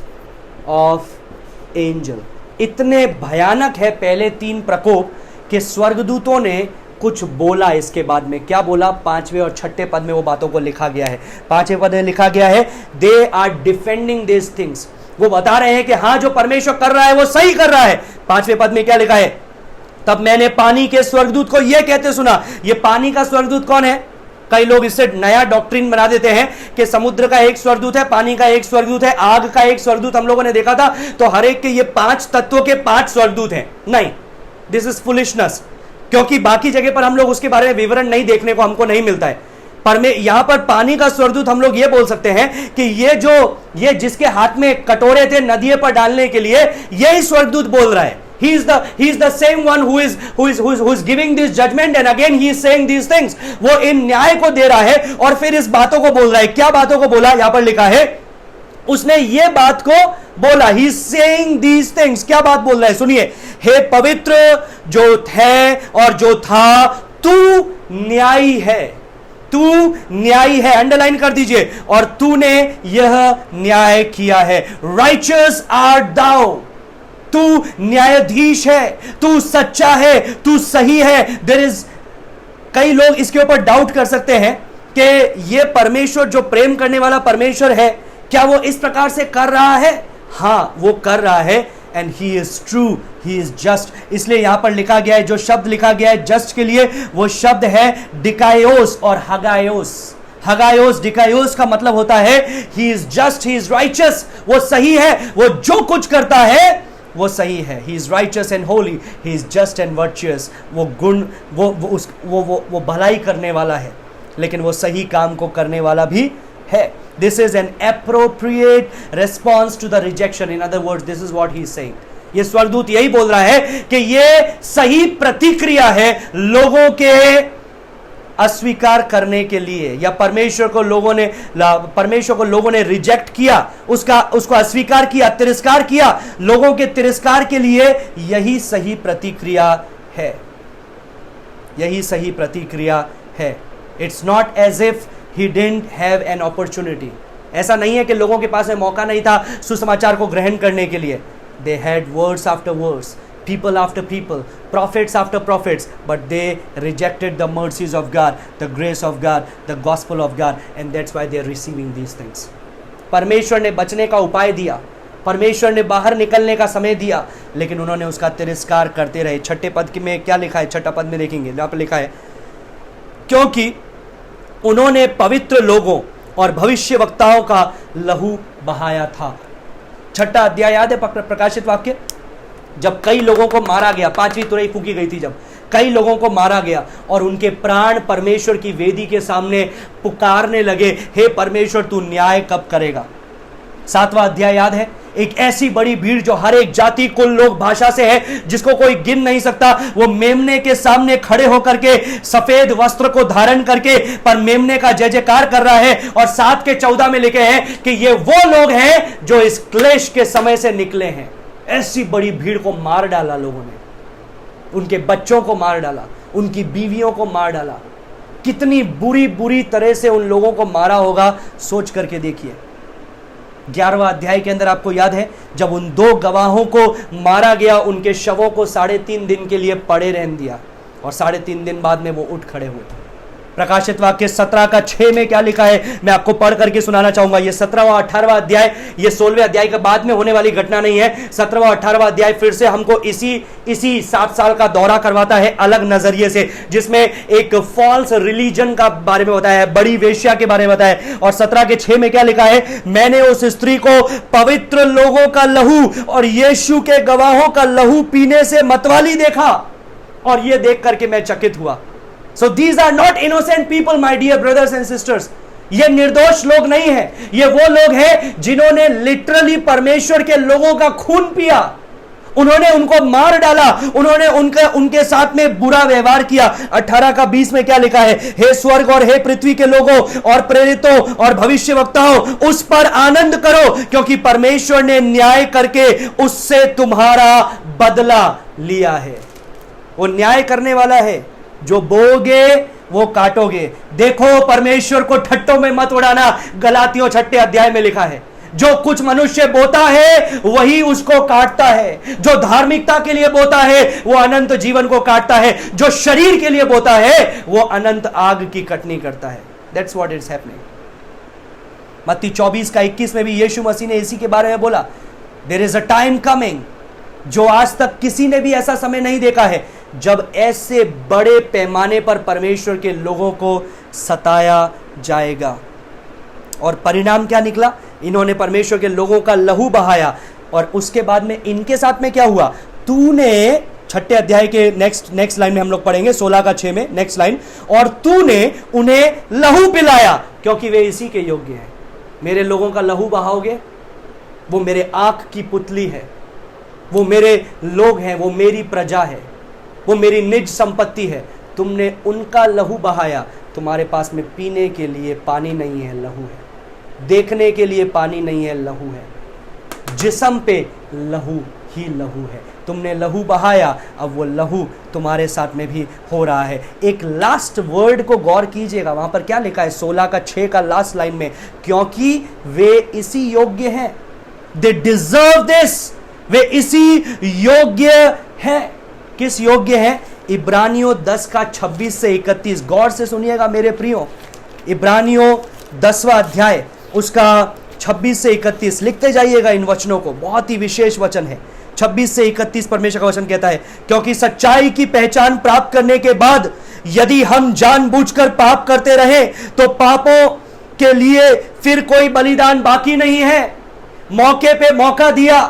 of angel इतने भयानक है पहले 3 प्रकोप के स्वर्गदूतों ने कुछ बोला। इसके बाद में क्या बोला, 5वें और 6ठे पद में वो बातों को लिखा गया है। 5वें पद में लिखा गया है, they are defending this things. वो बता रहे हैं कि हाँ, जो परमेश्वर कर रहा है वो सही कर रहा है। 5वें पद में क्या लिखा है, तब मैंने पानी के स्वर्गदूत को यह कहते सुना। ये पानी का स्वर्गदूत कौन है? कई लोग इससे नया डॉक्ट्रिन बना देते हैं कि समुद्र का एक स्वर्गदूत है, पानी का एक स्वर्गदूत है, आग का एक स्वर्गदूत हम लोगों ने देखा था, तो हर एक के ये 5 तत्वों के 5 स्वर्गदूत हैं। नहीं, दिस इज फुलिशनेस, क्योंकि बाकी जगह पर हम लोग उसके बारे में विवरण नहीं देखने को हमको नहीं मिलता है। पर मैं यहां पर पानी का स्वर्गदूत हम लोग ये बोल सकते हैं कि ये जिसके हाथ में कटोरे थे नदियों पर डालने के लिए, यही स्वर्गदूत बोल रहा है। He is the same one who is giving this judgment, and again he is saying these things. वो इन न्याय को दे रहा है और फिर इस बातों को बोल रहा है। क्या बातों को बोला, यहां पर लिखा है, उसने ये बात को बोला। He is saying these things. क्या बात बोल रहा है, सुनिए। हे पवित्र जो है और जो था, तू न्यायी है, तू न्यायी है, अंडरलाइन कर दीजिए, और तूने यह न्याय किया है। Righteous art thou. तू न्यायाधीश है, तू सच्चा है, तू सही है। देयर इज, कई लोग इसके ऊपर डाउट कर सकते हैं कि ये परमेश्वर जो प्रेम करने वाला परमेश्वर है, क्या वो इस प्रकार से कर रहा है? हां, वो कर रहा है, and he is true, he is just. इसलिए यहां पर लिखा गया है, जो शब्द लिखा गया है जस्ट के लिए, वो शब्द है डिकायोस और हगायोस। हगायोस, डिकायोस का मतलब होता है he is just, he is righteous. वो सही है, वो जो कुछ करता है वो सही है, he is righteous and Holi, he is just and virtuous, वो गुण वो भलाई करने वाला है, लेकिन वो सही काम को करने वाला भी है. This is an appropriate response to the rejection. In other words this is what he is saying. ये स्वर्गदूत यही बोल रहा है कि ये सही प्रतिक्रिया है लोगों के अस्वीकार करने के लिए, या परमेश्वर को लोगों ने रिजेक्ट किया, उसको अस्वीकार किया, तिरस्कार किया. लोगों के तिरस्कार के लिए यही सही प्रतिक्रिया है, यही सही प्रतिक्रिया है. It's not as if he didn't have an opportunity. ऐसा नहीं है कि लोगों के पास में मौका नहीं था सुसमाचार को ग्रहण करने के लिए. They had words after words, people after people, prophets after prophets, but they rejected the mercies of God, the grace of God, the gospel of God, and that's why they are receiving these things. परमेश्वर ने बचने का उपाय दिया, परमेश्वर ने बाहर निकलने का समय दिया, लेकिन उन्होंने उसका तिरस्कार करते रहे. छठे पद में क्या लिखा है? छठा पद में देखेंगे, जहाँ पर लिखा है, क्योंकि उन्होंने पवित्र लोगों और भविष्यवक्ताओं का लहू बहाया था. छठा अध्याय याद है प्रकाशित वाक्य, जब कई लोगों को मारा गया, 5वीं तुरही फूंकी गई थी, जब कई लोगों को मारा गया और उनके प्राण परमेश्वर की वेदी के सामने पुकारने लगे, हे परमेश्वर तू न्याय कब करेगा. 7वां अध्याय याद है, एक ऐसी बड़ी भीड़ जो हर एक जाति, कुल, लोग, भाषा से है, जिसको कोई गिन नहीं सकता, वो मेमने के सामने खड़े होकर के सफेद वस्त्र को धारण करके पर मेमने का जय जयकार कर रहा है. और 7 के 14 में लिखे हैं कि ये वो लोग हैं जो इस क्लेश के समय से निकले हैं. ऐसी बड़ी भीड़ को मार डाला लोगों ने, उनके बच्चों को मार डाला, उनकी बीवियों को मार डाला. कितनी बुरी बुरी तरह से उन लोगों को मारा होगा, सोच करके देखिए. 11वां अध्याय के अंदर आपको याद है, जब उन 2 गवाहों को मारा गया, उनके शवों को 3.5 दिन के लिए पड़े रहने दिया और 3.5 दिन बाद में वो उठ खड़े हुए. प्रकाशित वाक्य 17 का 6 में क्या लिखा है, मैं आपको पढ़ करके सुनाना चाहूंगा. ये 17वां 18वां अध्याय, ये 16वें अध्याय के बाद में होने वाली घटना नहीं है. 17वां 18वां अध्याय फिर से हमको इसी 7 साल का दौरा करवाता है अलग नजरिए से, जिसमें एक फॉल्स रिलीजन का बारे में बताया है, बड़ी वेश्या के बारे में बताया है. और 17 के 6 में क्या लिखा है, मैंने उस स्त्री को पवित्र लोगों का लहू और यीशु के गवाहों का लहू पीने से मतवाली देखा, और यह देख करके मैं चकित हुआ. So these are not innocent people, my dear brothers and sisters. ये निर्दोष लोग नहीं हैं, ये वो लोग हैं जिन्होंने लिटरली परमेश्वर के लोगों का खून पिया. उन्होंने उनको मार डाला, उन्होंने उनके साथ में बुरा व्यवहार किया. 18 का 20 में क्या लिखा है, हे स्वर्ग और हे पृथ्वी के लोगों और प्रेरितों और भविष्यवक्ताओं, उस पर आनंद करो, क्योंकि परमेश्वर ने न्याय करके उससे तुम्हारा बदला लिया है. वो न्याय करने वाला है, जो बोगे वो काटोगे. देखो, परमेश्वर को ठट्टों में मत उड़ाना. गलातियों 6 अध्याय में लिखा है, जो कुछ मनुष्य बोता है वही उसको काटता है. जो धार्मिकता के लिए बोता है वो अनंत जीवन को काटता है, जो शरीर के लिए बोता है वो अनंत आग की कटनी करता है. That's what is happening. मत्ती 24 का 21 में भी यीशु मसीह ने इसी के बारे में बोला, there is a time coming, जो आज तक किसी ने भी ऐसा समय नहीं देखा है, जब ऐसे बड़े पैमाने पर परमेश्वर के लोगों को सताया जाएगा. और परिणाम क्या निकला, इन्होंने परमेश्वर के लोगों का लहू बहाया. और उसके बाद में इनके साथ में क्या हुआ, तूने 6 अध्याय के नेक्स्ट लाइन में हम लोग पढ़ेंगे, 16 का 6 में नेक्स्ट लाइन, और तूने उन्हें लहू पिलाया क्योंकि वे इसी के योग्य हैं. मेरे लोगों का लहू बहाओगे, वो मेरे आंख की पुतली है, वो मेरे लोग हैं, वो मेरी प्रजा है, वो मेरी निज संपत्ति है. तुमने उनका लहू बहाया. तुम्हारे पास में पीने के लिए पानी नहीं है, लहू है. देखने के लिए पानी नहीं है, लहू है. जिस्म पे लहू ही लहू है. तुमने लहू बहाया, अब वो लहू तुम्हारे साथ में भी हो रहा है. एक लास्ट वर्ड को गौर कीजिएगा, वहां पर क्या लिखा है, 16 का 6 का लास्ट लाइन में, क्योंकि वे इसी योग्य हैं. They deserve this. वे इसी योग्य हैं. किस योग्य है, इब्रानियों 10 का 26 से 31. गौर से सुनिएगा मेरे प्रियो, इब्रानियों 10वां अध्याय उसका 26 से 31. लिखते जाइएगा इन वचनों को, बहुत ही विशेष वचन है. 26 से 31 परमेश्वर का वचन कहता है, क्योंकि सच्चाई की पहचान प्राप्त करने के बाद यदि हम जानबूझकर पाप करते रहे तो पापों के लिए फिर कोई बलिदान बाकी नहीं है. मौके पे मौका दिया,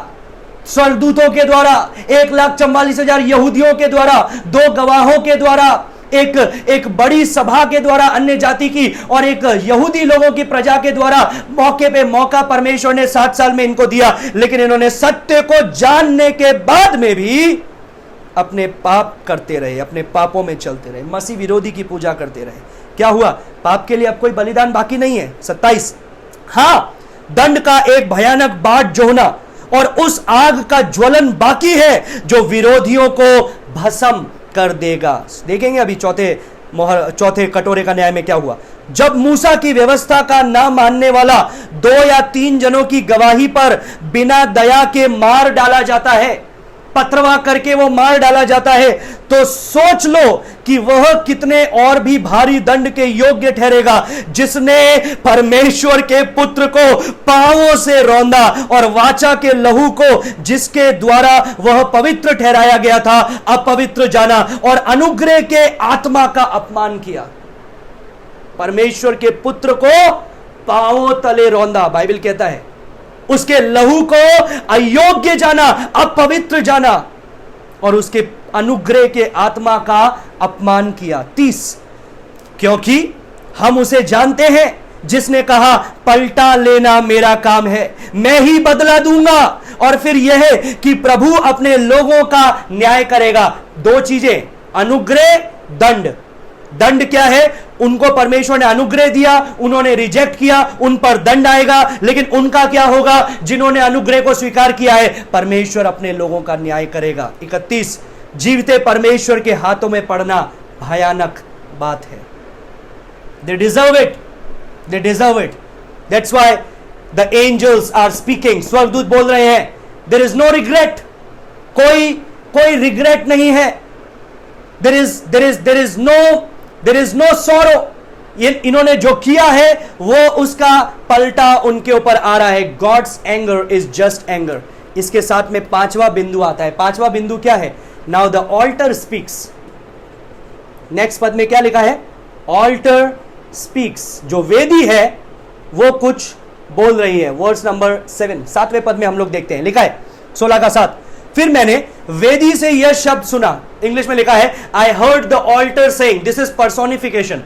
स्वर्गदूतों के द्वारा, 1,44,000 यहूदियों के द्वारा, 2 गवाहों के द्वारा, एक बड़ी सभा के द्वारा अन्य जाति की और एक यहूदी लोगों की प्रजा के द्वारा मौके पे मौका परमेश्वर ने 7 साल में इनको दिया। लेकिन इन्होंने सत्य को जानने के बाद में भी अपने पाप करते रहे, अपने पापों में चलते रहे, मसीह विरोधी की पूजा करते रहे। क्या हुआ? पाप के लिए अब कोई बलिदान बाकी नहीं है। 27, हाँ, दंड का एक भयानक बाट जो होना और उस आग का ज्वलन बाकी है जो विरोधियों को भस्म कर देगा। देखेंगे अभी चौथे कटोरे का न्याय में क्या हुआ। जब मूसा की व्यवस्था का ना मानने वाला 2 या 3 जनों की गवाही पर बिना दया के मार डाला जाता है, पथरवा करके वो मार डाला जाता है, तो सोच लो कि वह कितने और भी भारी दंड के योग्य ठहरेगा जिसने परमेश्वर के पुत्र को पांवों से रौंदा और वाचा के लहू को जिसके द्वारा वह पवित्र ठहराया गया था अपवित्र जाना और अनुग्रह के आत्मा का अपमान किया। परमेश्वर के पुत्र को पांवों तले रौंदा, बाइबल कहता है, उसके लहू को अयोग्य जाना, अपवित्र जाना और उसके अनुग्रह के आत्मा का अपमान किया। 30, क्योंकि हम उसे जानते हैं जिसने कहा पलटा लेना मेरा काम है, मैं ही बदला दूंगा। और फिर यह है कि प्रभु अपने लोगों का न्याय करेगा। 2 चीजें, अनुग्रह, दंड। दंड क्या है? उनको परमेश्वर ने अनुग्रह दिया, उन्होंने रिजेक्ट किया, उन पर दंड आएगा। लेकिन उनका क्या होगा? जिन्होंने अनुग्रह को स्वीकार किया है, परमेश्वर अपने लोगों का न्याय करेगा। 31, जीवते परमेश्वर के हाथों में पड़ना भयानक बात है। They deserve it. They deserve it. That's why the angels are speaking. स्वर्गदूत बोल रहे हैं, there is no regret. कोई रिग्रेट नहीं है। There is no sorrow. इन्होंने जो किया है वो उसका पलटा उनके ऊपर आ रहा है। God's anger is just anger. इसके साथ में 5वां बिंदु आता है। 5वां बिंदु क्या है? Now the altar speaks. Next पद में क्या लिखा है? Altar speaks. जो वेदी है वो कुछ बोल रही है। वर्स नंबर 7, 7वें पद में हम लोग देखते हैं, लिखा है 16 का 7, फिर मैंने वेदी से यह शब्द सुना। इंग्लिश में लिखा है I heard the altar saying, this is personification.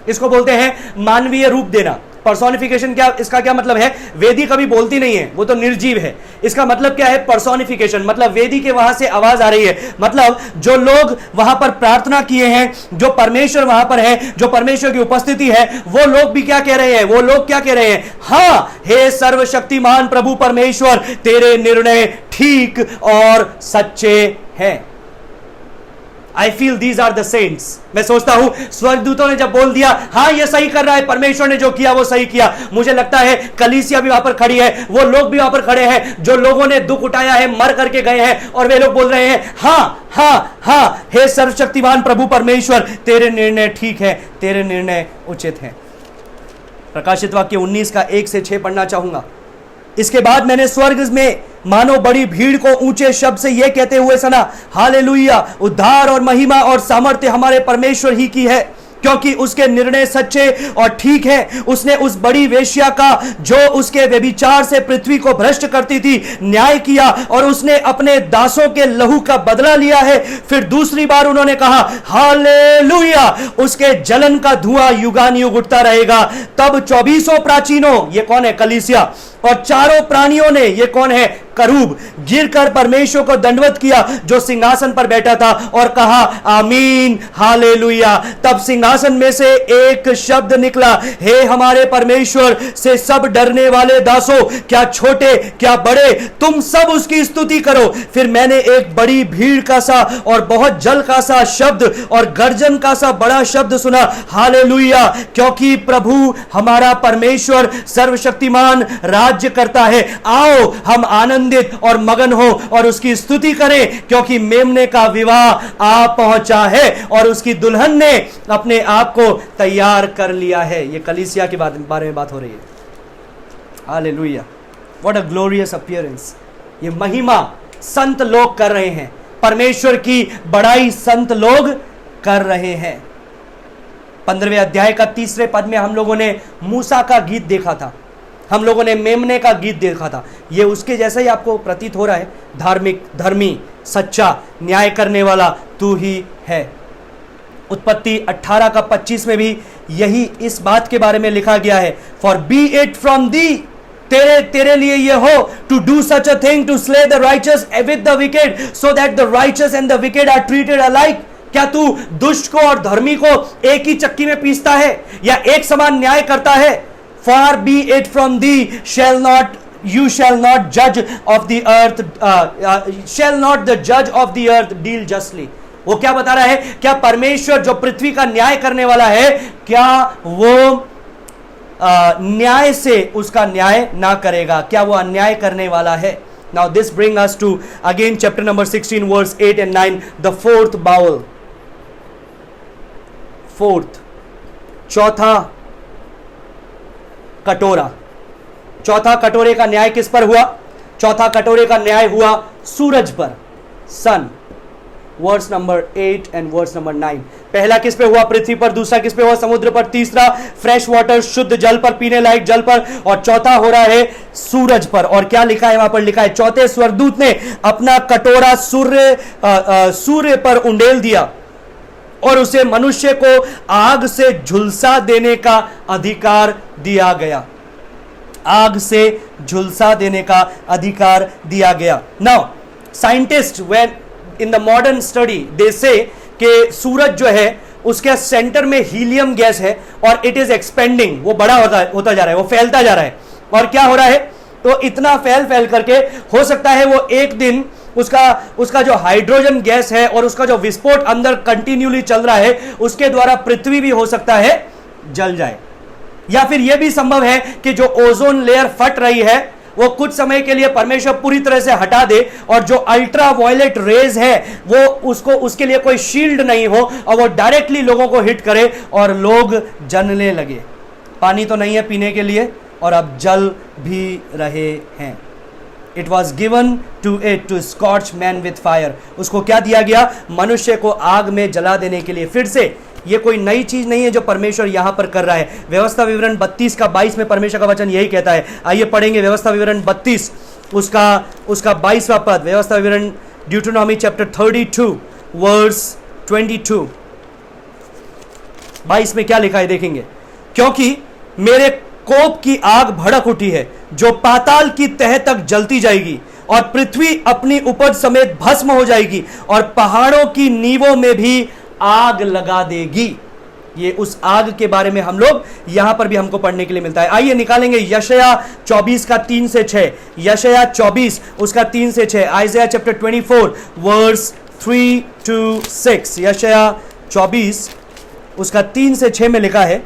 इसको बोलते हैं मानवीय रूप देना। पर्सोनिफिकेशन क्या, इसका क्या मतलब है? वेदी कभी बोलती नहीं है, वो तो निर्जीव है। इसका मतलब क्या है? पर्सोनिफिकेशन, मतलब वेदी के वहां से आवाज आ रही है। मतलब जो लोग वहां पर प्रार्थना किए हैं, जो परमेश्वर वहां पर है, जो परमेश्वर की उपस्थिति है, वो लोग भी क्या कह रहे हैं? वो लोग क्या कह रहे हैं? हाँ, हे सर्वशक्तिमान प्रभु परमेश्वर, तेरे निर्णय ठीक और सच्चे हैं। I feel these are the saints. मैं सोचता हूं स्वर्गदूतों ने जब बोल दिया हाँ ये सही कर रहा है, परमेश्वर ने जो किया वो सही किया, मुझे लगता है कलीसिया भी वहां पर खड़ी है, वो लोग भी वहां पर खड़े हैं जो लोगों ने दुख उठाया है, मर करके गए हैं, और वे लोग बोल रहे हैं हाँ हाँ हाँ, हे सर्वशक्तिमान प्रभु परमेश्वर, तेरे निर्णय ठीक है, तेरे निर्णय उचित हैं। प्रकाशित वाक्य 19 का 1 से 6 पढ़ना चाहूंगा। इसके बाद मैंने स्वर्ग में मानो बड़ी भीड़ को ऊंचे शब्द से यह कहते हुए सुना, हालेलुया, उद्धार और महिमा और सामर्थ्य हमारे परमेश्वर ही की है, क्योंकि उसके निर्णय सच्चे और ठीक है। उसने उस बड़ी वेश्या का जो उसके व्यभिचार से पृथ्वी को भ्रष्ट करती थी न्याय किया, और उसने अपने दासों के लहू का बदला लिया है। फिर दूसरी बार उन्होंने कहा हालेलुया, उसके जलन का धुआं युगानुयुग उठता रहेगा। तब 24 प्राचीनों, ये कौन है? कलीसिया, और 4 प्राणियों ने, ये कौन है? करूब, गिरकर परमेश्वर को दंडवत किया जो सिंहासन पर बैठा था, और कहा आमीन, हालेलुया। तब सिंहासन में से एक शब्द निकला, हे हमारे परमेश्वर से सब डरने वाले दासों, क्या छोटे क्या बड़े, तुम सब उसकी स्तुति करो। फिर मैंने एक बड़ी भीड़ का सा और बहुत जल का सा शब्द और गर्जन का सा बड़ा शब्द सुना, हालेलुया, क्योंकि प्रभु हमारा परमेश्वर सर्वशक्तिमान राज्य करता है। आओ हम आनंदित और मगन हो और उसकी स्तुति करें, क्योंकि मेमने का विवाह आ पहुंचा है और उसकी दुल्हन ने अपने आप को तैयार कर लिया है। ये कलीसिया के बारे में बात हो रही है। Hallelujah, what a glorious appearance. ये महिमा संत लोग कर रहे हैं, परमेश्वर की बड़ाई संत लोग कर रहे हैं। 15वें अध्याय का 3 पद में हम लोगों ने मूसा का गीत देखा था। हम लोगों ने मेमने का गीत देखा था, ये उसके जैसा ही आपको प्रतीत हो रहा है। धार्मिक, धर्मी, सच्चा, न्याय करने वाला तू ही है। उत्पत्ति 18 का 25 में भी यही इस बात के बारे में लिखा गया है, far be it from thee, तेरे लिए ये हो, to do such a thing to slay the righteous with the wicked so that the righteous and the wicked are treated alike. क्या तू दुष्ट को और धर्मी को एक ही चक्की में पीसता है या एक समान न्याय करता है? Far be it from thee, you shall not judge of the earth, shall not the judge of the earth deal justly। वो क्या बता रहा है? क्या परमेश्वर जो पृथ्वी का न्याय करने वाला है, क्या वो न्याय से उसका न्याय ना करेगा? क्या वो अन्याय करने वाला है? Now this brings us to again chapter number 16 verse 8 and 9, the fourth bowl, fourth, चौथा कटोरा। चौथा कटोरे का न्याय किस पर हुआ? चौथा कटोरे का न्याय हुआ सूरज पर, sun. Verse number 8 and verse number 9। पहला किस पे हुआ? पृथ्वी पर। दूसरा किस पे हुआ? समुद्र पर। तीसरा फ्रेश वाटर, शुद्ध जल पर, पीने लायक जल पर। और चौथा हो रहा है सूरज पर। और क्या लिखा है वहां पर? लिखा है, चौथे स्वर्गदूत ने अपना कटोरा सूर्य पर उंडेल दिया और उसे मनुष्य को आग से झुलसा देने का अधिकार दिया गया। आग से झुलसा देने का अधिकार दिया गया। Now scientist when in the modern study they say कि सूरज जो है उसके सेंटर में हीलियम गैस है और इट इज एक्सपेंडिंग, वो बड़ा होता जा रहा है, वो फैलता जा रहा है। और क्या हो रहा है? तो इतना फैल करके हो सकता है वो एक दिन उसका जो हाइड्रोजन गैस है और उसका जो विस्फोट अंदर कंटिन्यूली चल रहा है, उसके द्वारा पृथ्वी भी हो सकता है जल जाए। या फिर यह भी संभव है कि जो ओजोन लेयर फट रही है वो कुछ समय के लिए परमेश्वर पूरी तरह से हटा दे और जो अल्ट्रा वायलेट रेज है वो उसके लिए कोई शील्ड नहीं हो और वो डायरेक्टली लोगों को हिट करे और लोग जलने लगे। पानी तो नहीं है पीने के लिए और अब जल भी रहे हैं। It was given to it to scorch man with fire। उसको क्या दिया गया? मनुष्य को आग में जला देने के लिए। फिर से ये कोई नई चीज नहीं है जो परमेश्वर यहां पर कर रहा है। व्यवस्था विवरण 32 का 22 में परमेश्वर का वचन यही कहता है। आइए पढ़ेंगे व्यवस्था विवरण 32 उसका 22वां पद। व्यवस्था विवरण ड्यूटेरोनॉमी चैप्टर 32 वर्स 22। 22 में क्या लिखा है देखेंगे। क्योंकि मेरे कोप की आग भड़क उठी है जो पाताल की तह तक जलती जाएगी और पृथ्वी अपनी उपज समेत भस्म हो जाएगी और पहाड़ों की नींवों में भी आग लगा देगी। ये उस आग के बारे में हम लोग यहां पर भी हमको पढ़ने के लिए मिलता है। आइए निकालेंगे यशायाह 24 का 3 से 6। यशायाह 24 उसका 3 से 6। Isaiah chapter 24 verse 3 to 6। यशायाह 24 उसका 3 से 6 में लिखा है,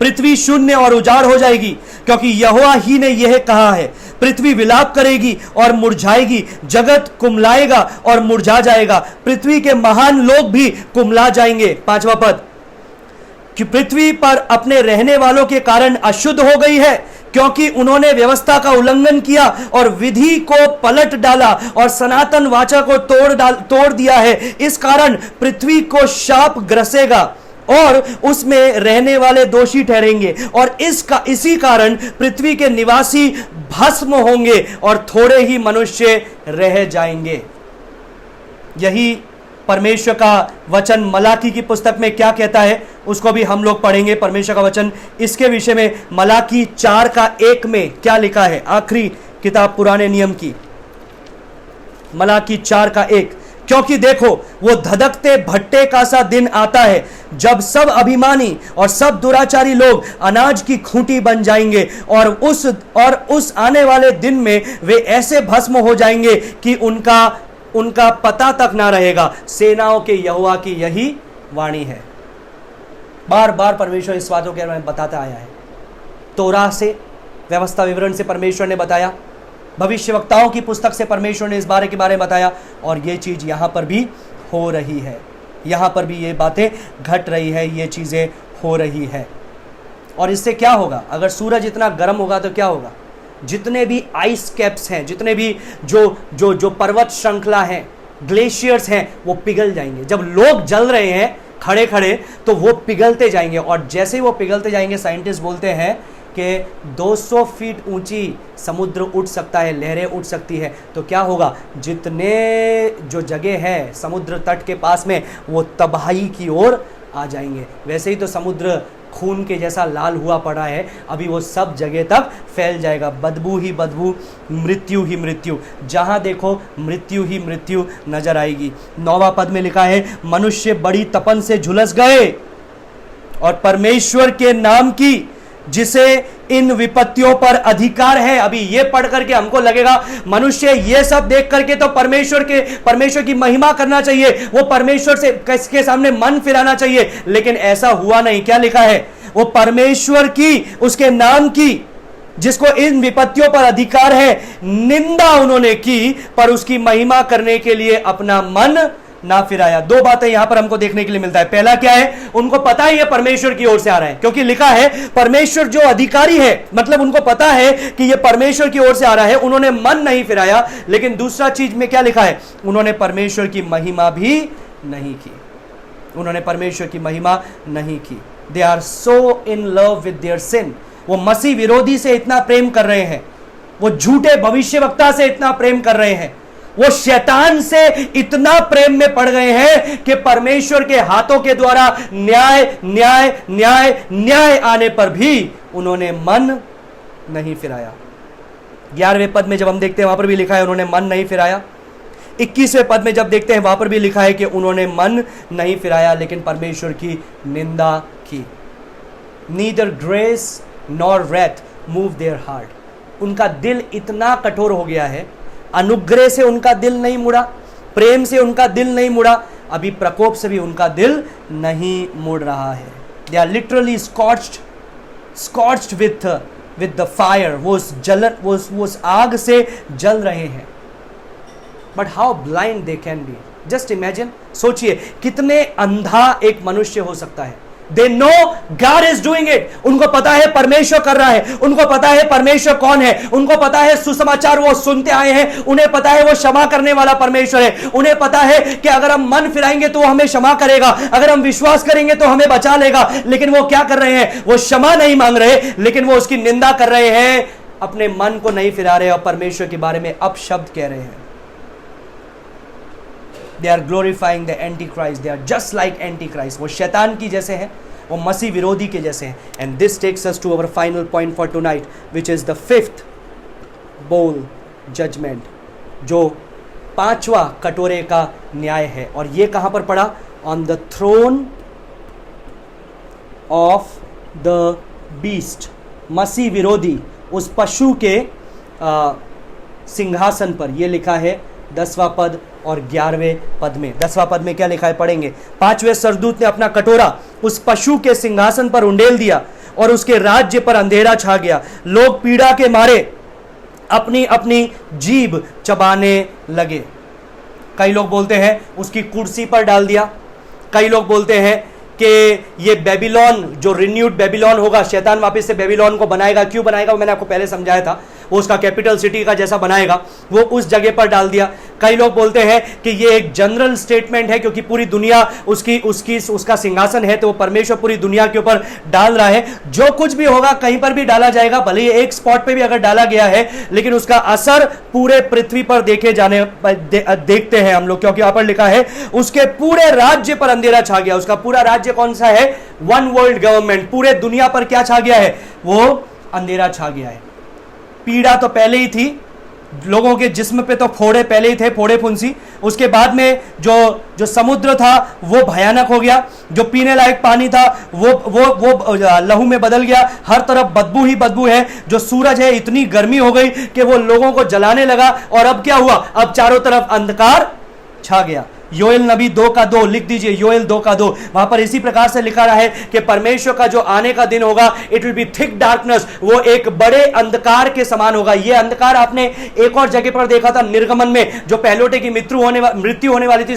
पृथ्वी शून्य और उजाड़ हो जाएगी क्योंकि यहोवा ही ने यह कहा है। पृथ्वी विलाप करेगी और मुरझाएगी, जगत कुमलाएगा और मुरझा जाएगा, पृथ्वी के महान लोग भी कुमला जाएंगे। 5वां पद, कि पृथ्वी पर अपने रहने वालों के कारण अशुद्ध हो गई है क्योंकि उन्होंने व्यवस्था का उल्लंघन किया और विधि को पलट डाला और सनातन वाचा को तोड़ दिया है। इस कारण पृथ्वी को शाप ग्रसेगा और उसमें रहने वाले दोषी ठहरेंगे और इसी कारण पृथ्वी के निवासी भस्म होंगे और थोड़े ही मनुष्य रह जाएंगे। यही परमेश्वर का वचन मलाकी की पुस्तक में क्या कहता है उसको भी हम लोग पढ़ेंगे। परमेश्वर का वचन इसके विषय में मलाकी 4 का 1 में क्या लिखा है? आखिरी किताब पुराने नियम की, मलाकी 4 का 1। क्योंकि देखो वो धधकते भट्टे का सा दिन आता है जब सब अभिमानी और सब दुराचारी लोग अनाज की खूंटी बन जाएंगे और उस आने वाले दिन में वे ऐसे भस्म हो जाएंगे कि उनका पता तक ना रहेगा। सेनाओं के यहोवा की यही वाणी है। बार बार परमेश्वर इस बातों के बारे में बताता आया है। तोरा से, व्यवस्था विवरण से परमेश्वर ने बताया, भविष्यवक्ताओं की पुस्तक से परमेश्वर ने इस बारे के बारे में बताया और ये चीज यहां पर भी हो रही है। यहां पर भी ये बातें घट रही है, ये चीजें हो रही है। और इससे क्या होगा? अगर सूरज इतना गर्म होगा तो क्या होगा? जितने भी आइस कैप्स हैं, जितने भी जो पर्वत श्रृंखला हैं, ग्लेशियर्स हैं, वो पिघल जाएंगे। जब लोग जल रहे हैं खड़े खड़े तो वो पिघलते जाएंगे और जैसे ही वो पिघलते जाएंगे, साइंटिस्ट बोलते हैं कि 200 फीट ऊंची समुद्र उठ सकता है, लहरें उठ सकती है, तो क्या होगा, जितने जो जगह है समुद्र तट के पास में वो तबाही की ओर आ जाएंगे। वैसे ही तो समुद्र खून के जैसा लाल हुआ पड़ा है, अभी वो सब जगह तक फैल जाएगा। बदबू ही बदबू, मृत्यु ही मृत्यु, जहां देखो मृत्यु ही मृत्यु नजर आएगी। 9वां पद में लिखा है, मनुष्य बड़ी तपन से झुलस गए और परमेश्वर के नाम की जिसे इन विपत्तियों पर अधिकार है। अभी ये पढ़ करके हमको लगेगा मनुष्य ये सब देख करके तो परमेश्वर की महिमा करना चाहिए, वो परमेश्वर से किसके सामने मन फिराना चाहिए, लेकिन ऐसा हुआ नहीं। क्या लिखा है, वो परमेश्वर की, उसके नाम की जिसको इन विपत्तियों पर अधिकार है, निंदा उन्होंने की, पर उसकी महिमा करने के लिए अपना मन ना फिराया। दो बातें यहां पर हमको देखने के लिए मिलता है। पहला क्या है, उनको पता ही है परमेश्वर की ओर से आ रहा है, क्योंकि लिखा है परमेश्वर जो अधिकारी है, मतलब उनको पता है कि यह परमेश्वर की ओर से आ रहा है, उन्होंने मन नहीं फिराया। लेकिन दूसरा चीज में क्या लिखा है, उन्होंने परमेश्वर की महिमा भी नहीं की, उन्होंने परमेश्वर की महिमा नहीं की। They are so in love with their sin, वो मसीह विरोधी से इतना प्रेम कर रहे हैं, वो झूठे भविष्यवक्ता से इतना प्रेम कर रहे हैं, वो शैतान से इतना प्रेम में पड़ गए हैं कि परमेश्वर के हाथों के द्वारा न्याय न्याय न्याय न्याय आने पर भी उन्होंने मन नहीं फिराया। 11वें पद में जब हम देखते हैं वहां पर भी लिखा है उन्होंने मन नहीं फिराया। 21वें पद में जब देखते हैं वहां पर भी लिखा है कि उन्होंने मन नहीं फिराया, लेकिन परमेश्वर की निंदा की। Neither grace nor wrath move their heart, उनका दिल इतना कठोर हो गया है, अनुग्रह से उनका दिल नहीं मुड़ा, प्रेम से उनका दिल नहीं मुड़ा, अभी प्रकोप से भी उनका दिल नहीं मुड़ रहा है। They are literally scorched with the fire, वो उस आग से जल रहे हैं। But how blind they can be, just imagine, सोचिए कितने अंधा एक मनुष्य हो सकता है। They know God is doing it, उनको पता है परमेश्वर कर रहा है, उनको पता है परमेश्वर कौन है, उनको पता है सुसमाचार वो सुनते आए हैं, उन्हें पता है वो क्षमा करने वाला परमेश्वर है, उन्हें पता है कि अगर हम मन फिराएंगे तो वो हमें क्षमा करेगा, अगर हम विश्वास करेंगे तो हमें बचा लेगा। लेकिन वो क्या कर रहे हैं, वो क्षमा नहीं मांग रहे, लेकिन वो उसकी निंदा कर रहे हैं, अपने मन को नहीं फिरा रहे और परमेश्वर के बारे में अपशब्द कह रहे हैं। They are glorifying the Antichrist. They are just like Antichrist. वो शैतान की जैसे हैं, वो मसीह विरोधी के जैसे हैं। And this takes us to our final point for tonight, which is the 5th bowl judgment, जो 5वां कटोरे का न्याय है। और ये कहाँ पर पड़ा, On the throne of the beast, मसीह विरोधी उस पशु के सिंहासन पर। ये लिखा है 10वां पद और 11वें पद में। 10वां पद में क्या लिखा है, पढ़ेंगे। 5वें सरदूत ने अपना कटोरा उस पशु के सिंहासन पर उंडेल दिया और उसके राज्य पर अंधेरा छा गया। लोग पीड़ा के मारे अपनी अपनी जीभ चबाने लगे। कई लोग बोलते हैं उसकी कुर्सी पर डाल दिया, कई लोग बोलते हैं कि ये बेबीलोन जो रिन्यूड बेबीलोन होगा, शैतान वापस से बेबीलोन को बनाएगा। क्यों बनाएगा, वो मैंने आपको पहले समझाया था, वो उसका कैपिटल सिटी का जैसा बनाएगा, वो उस जगह पर डाल दिया। कई लोग बोलते हैं कि ये एक जनरल स्टेटमेंट है, क्योंकि पूरी दुनिया उसका सिंहासन है, तो वो परमेश्वर पूरी दुनिया के ऊपर डाल रहा है। जो कुछ भी होगा कहीं पर भी डाला जाएगा, भले ही एक स्पॉट पे भी अगर डाला गया है, लेकिन उसका असर पूरे पृथ्वी पर देखते हैं हम लोग, क्योंकि यहां पर लिखा है उसके पूरे राज्य पर अंधेरा छा गया। उसका पूरा राज्य कौन सा है, वन वर्ल्ड गवर्नमेंट, पूरे दुनिया पर क्या छा गया है, वो अंधेरा छा गया है। पीड़ा तो पहले ही थी, लोगों के जिस्म पे तो फोड़े पहले ही थे, फोड़े फुंसी। उसके बाद में जो समुद्र था वो भयानक हो गया, जो पीने लायक पानी था वो लहू में बदल गया, हर तरफ बदबू ही बदबू है। जो सूरज है इतनी गर्मी हो गई कि वो लोगों को जलाने लगा। और अब क्या हुआ, अब चारों तरफ अंधकार छा गया। योएल नबी 2:2 लिख दीजिए, योएल 2:2, वहां पर इसी प्रकार से लिखा रहा है कि परमेश्वर का जो आने का दिन होगा, it will be thick darkness, वो एक बड़े अंधकार के समान होगा। ये अंधकार आपने एक और जगह पर देखा था, निर्गमन में, जो पहलोटे की मृत्यु होने वाली थी,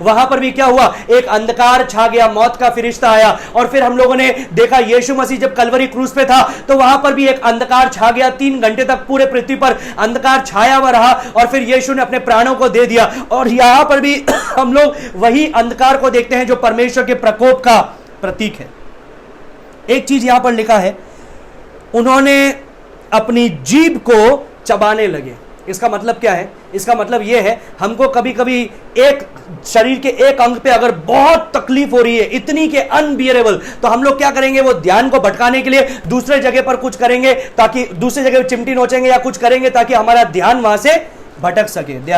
वहां पर भी क्या हुआ, एक अंधकार छा गया, मौत का फरिश्ता आया। और फिर हम लोगों ने देखा यीशु मसीह जब कलवरी क्रूस पे था, तो वहां पर भी एक अंधकार छा गया, 3 घंटे तक पूरे पृथ्वी पर अंधकार छाया हुआ रहा, और फिर यीशु ने अपने प्राणों को दे दिया। और यहां पर भी हम लोग वही अंधकार को देखते हैं जो परमेश्वर के प्रकोप का प्रतीक है। एक चीज यहां पर लिखा है उन्होंने अपनी जीभ को चबाने लगे। इसका मतलब क्या है? इसका मतलब यह है, हमको कभी कभी एक शरीर के एक अंग पे अगर बहुत तकलीफ हो रही है, इतनी के अनबियरेबल, तो हम लोग क्या करेंगे? वो ध्यान को भटकाने के लिए दूसरे जगह पर कुछ करेंगे, ताकि दूसरी जगह चिमटी नोचेंगे या कुछ करेंगे ताकि हमारा ध्यान वहां से भटक सके। They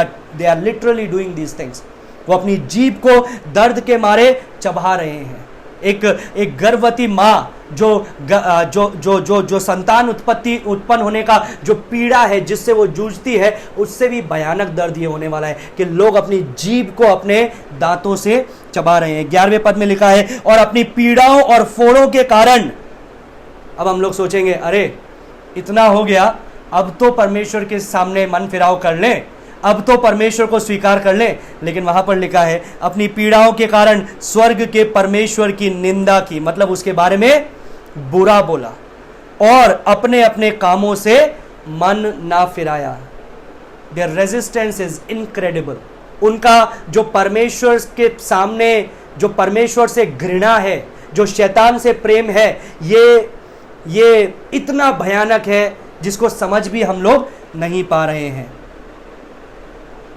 are literally doing these things. वो अपनी जीभ को दर्द के मारे चबा रहे हैं। एक गर्भवती माँ जो संतान उत्पन्न होने का जो पीड़ा है जिससे वो जूझती है, उससे भी भयानक दर्द ये होने वाला है कि लोग अपनी जीभ को अपने दांतों से चबा रहे हैं। 11वें पद में लिखा है, और अपनी पीड़ाओं और फोड़ों के कारण। अब हम लोग सोचेंगे, अरे इतना हो गया, अब तो परमेश्वर के सामने मन फिराव कर लें, अब तो परमेश्वर को स्वीकार कर लें। लेकिन वहां पर लिखा है, अपनी पीड़ाओं के कारण स्वर्ग के परमेश्वर की निंदा की, मतलब उसके बारे में बुरा बोला, और अपने अपने कामों से मन ना फिराया। Their resistance is incredible. उनका जो परमेश्वर के सामने, जो परमेश्वर से घृणा है, जो शैतान से प्रेम है, ये इतना भयानक है जिसको समझ भी हम लोग नहीं पा रहे हैं।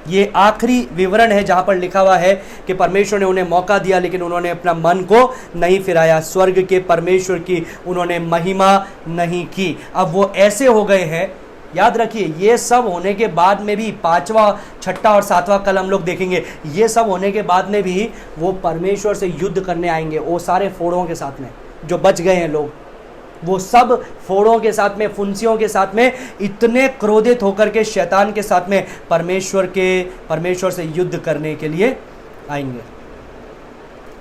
ये आखिरी विवरण है जहां पर लिखा हुआ है कि परमेश्वर ने उन्हें मौका दिया लेकिन उन्होंने अपना मन को नहीं फिराया, स्वर्ग के परमेश्वर की उन्होंने महिमा नहीं की। अब वो ऐसे हो गए हैं, याद रखिए, ये सब होने के बाद में भी 5वां, 6ठा और 7वां कल हम लोग देखेंगे, ये सब होने के बाद में भी वो परमेश्वर से युद्ध करने आएंगे। वो सारे फोड़ों के साथ में जो बच गए हैं लोग, वो सब फोड़ों के साथ में, फुंसियों के साथ में, इतने क्रोधित होकर के शैतान के साथ में परमेश्वर से युद्ध करने के लिए आएंगे।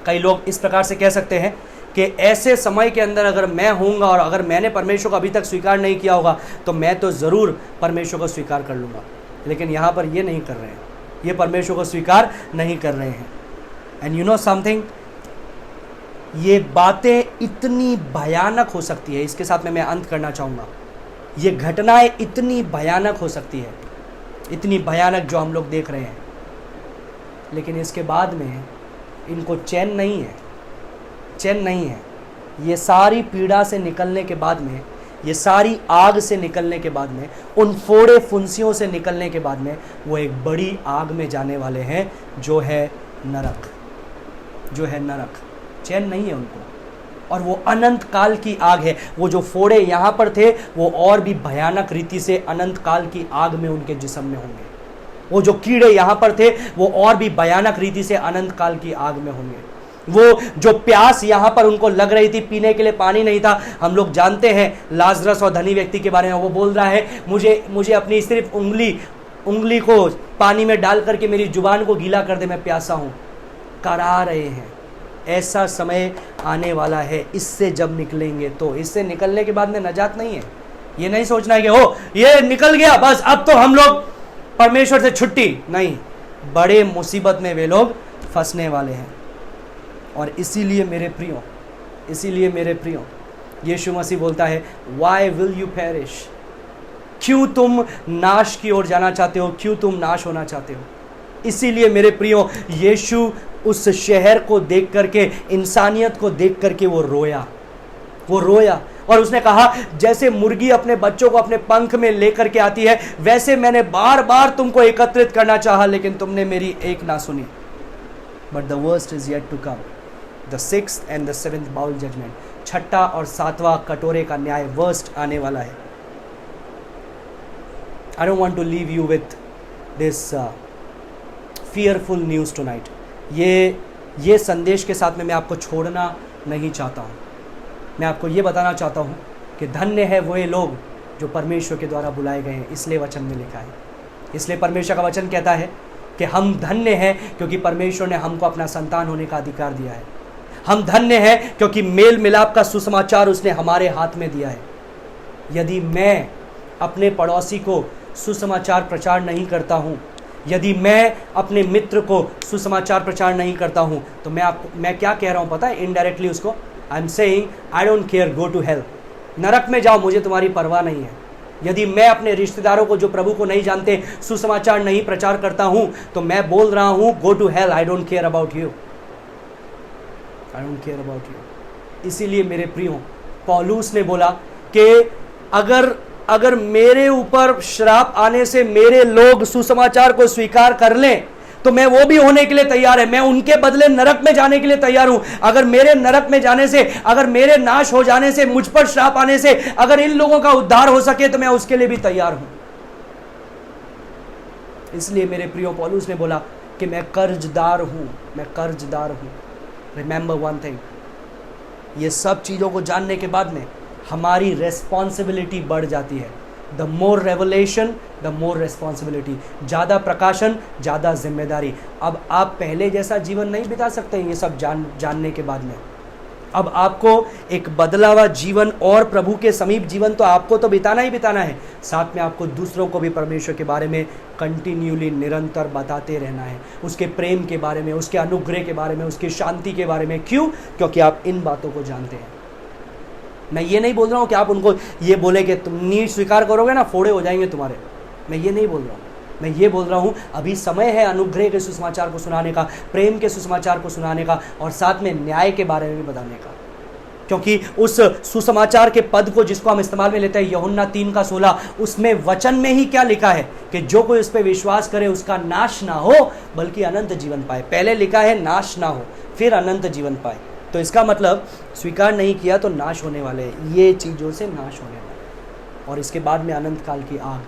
कई लोग इस प्रकार से कह सकते हैं कि ऐसे समय के अंदर अगर मैं होऊंगा और अगर मैंने परमेश्वर को अभी तक स्वीकार नहीं किया होगा तो मैं तो ज़रूर परमेश्वर को स्वीकार कर लूँगा। लेकिन यहाँ पर ये नहीं कर रहे हैं, ये परमेश्वर को स्वीकार नहीं कर रहे हैं। एंड यू नो समथिंग, ये बातें इतनी भयानक हो सकती है, इसके साथ में मैं अंत करना चाहूँगा। ये घटनाएं इतनी भयानक हो सकती है, इतनी भयानक जो हम लोग देख रहे हैं, लेकिन इसके बाद में इनको चैन नहीं है, चैन नहीं है। ये सारी पीड़ा से निकलने के बाद में, ये सारी आग से निकलने के बाद में, उन फोड़े फुंसियों से निकलने के बाद में वो एक बड़ी आग में जाने वाले हैं जो है नरक, जो है नरक। चैन नहीं है उनको, और वो अनंत काल की आग है। वो जो फोड़े यहाँ पर थे वो और भी भयानक रीति से अनंत काल की आग में उनके जिस्म में होंगे। वो जो कीड़े यहाँ पर थे वो और भी भयानक रीति से अनंत काल की आग में होंगे। वो जो प्यास यहाँ पर उनको लग रही थी, पीने के लिए पानी नहीं था। हम लोग जानते हैं लाजरस और धनी व्यक्ति के बारे में, वो बोल रहा है मुझे अपनी सिर्फ उंगली को पानी में डाल करके मेरी जुबान को गीला कर दे, मैं प्यासा हूँ। करा रहे हैं। ऐसा समय आने वाला है, इससे जब निकलेंगे तो, इससे निकलने के बाद में नजात नहीं है। ये नहीं सोचना है कि ओ ये निकल गया बस अब तो हम लोग परमेश्वर से छुट्टी, नहीं, बड़े मुसीबत में वे लोग फंसने वाले हैं। और इसीलिए मेरे प्रियो यीशु मसीह बोलता है, वाई विल यू पेरिश, क्यों तुम नाश की ओर जाना चाहते हो, क्यों तुम नाश होना चाहते हो। इसीलिए मेरे प्रियो, यीशु उस शहर को देख करके, इंसानियत को देख करके वो रोया और उसने कहा, जैसे मुर्गी अपने बच्चों को अपने पंख में लेकर के आती है, वैसे मैंने बार बार तुमको एकत्रित करना चाहा लेकिन तुमने मेरी एक ना सुनी। But the worst is yet to come, the 6th and the 7th bowl judgment, 6ठा और 7वां कटोरे का न्याय, वर्स्ट आने वाला है। I don't want to leave you with this fearful news tonight। ये संदेश के साथ में मैं आपको छोड़ना नहीं चाहता हूँ। मैं आपको ये बताना चाहता हूँ कि धन्य है वो लोग जो परमेश्वर के द्वारा बुलाए गए हैं। इसलिए वचन में लिखा है, इसलिए परमेश्वर का वचन कहता है कि हम धन्य हैं क्योंकि परमेश्वर ने हमको अपना संतान होने का अधिकार दिया है। हम धन्य हैं क्योंकि मेल मिलाप का सुसमाचार उसने हमारे हाथ में दिया है। यदि मैं अपने पड़ोसी को सुसमाचार प्रचार नहीं करता हूँ, यदि मैं अपने मित्र को सुसमाचार प्रचार नहीं करता हूं, तो मैं क्या कह रहा हूं पता है? इनडायरेक्टली उसको I am saying, I don't care, go to hell, नरक में जाओ, मुझे तुम्हारी परवाह नहीं है। यदि मैं अपने रिश्तेदारों को जो प्रभु को नहीं जानते सुसमाचार नहीं प्रचार करता हूं, तो मैं बोल रहा हूं, go to hell, I don't care about you, I don't care about you. इसीलिए मेरे प्रियो, पौलुस ने बोला कि अगर मेरे ऊपर श्राप आने से मेरे लोग सुसमाचार को स्वीकार कर लें तो मैं वो भी होने के लिए तैयार है, मैं उनके बदले नरक में जाने के लिए तैयार हूं। अगर मेरे नरक में जाने से, अगर मेरे नाश हो जाने से, मुझ पर श्राप आने से अगर इन लोगों का उद्धार हो सके तो मैं उसके लिए भी तैयार हूं। इसलिए मेरे प्रियो पौलुस ने बोला कि मैं कर्जदार हूं, मैं कर्जदार हूं। रिमेंबर वन थिंग, ये सब चीजों को जानने के बाद में हमारी रेस्पॉन्सिबिलिटी बढ़ जाती है। The more revelation the more responsibility, ज़्यादा प्रकाशन ज़्यादा जिम्मेदारी। अब आप पहले जैसा जीवन नहीं बिता सकते ये सब जानने के बाद में। अब आपको एक बदला हुआ जीवन और प्रभु के समीप जीवन तो आपको तो बिताना ही बिताना है, साथ में आपको दूसरों को भी परमेश्वर के बारे में कंटिन्यूली निरंतर बताते रहना है, उसके प्रेम के बारे में, उसके अनुग्रह के बारे में, उसकी शांति के बारे में। क्यों? क्योंकि आप इन बातों को जानते हैं। मैं ये नहीं बोल रहा हूँ कि आप उनको ये बोले कि तुम नहीं स्वीकार करोगे ना फोड़े हो जाएंगे तुम्हारे, मैं ये नहीं बोल रहा हूँ। मैं ये बोल रहा हूँ अभी समय है अनुग्रह के सुसमाचार को सुनाने का, प्रेम के सुसमाचार को सुनाने का, और साथ में न्याय के बारे में भी बताने का। क्योंकि उस सुसमाचार के पद को जिसको हम इस्तेमाल में लेते हैं, यूहन्ना 3:16, उसमें वचन में ही क्या लिखा है कि जो कोई उस पर विश्वास करे उसका नाश ना हो बल्कि अनंत जीवन पाए। पहले लिखा है नाश ना हो, फिर अनंत जीवन पाए। तो इसका मतलब स्वीकार नहीं किया तो नाश होने वाले, ये चीज़ों से नाश होने वाले, और इसके बाद में अनंत काल की आग।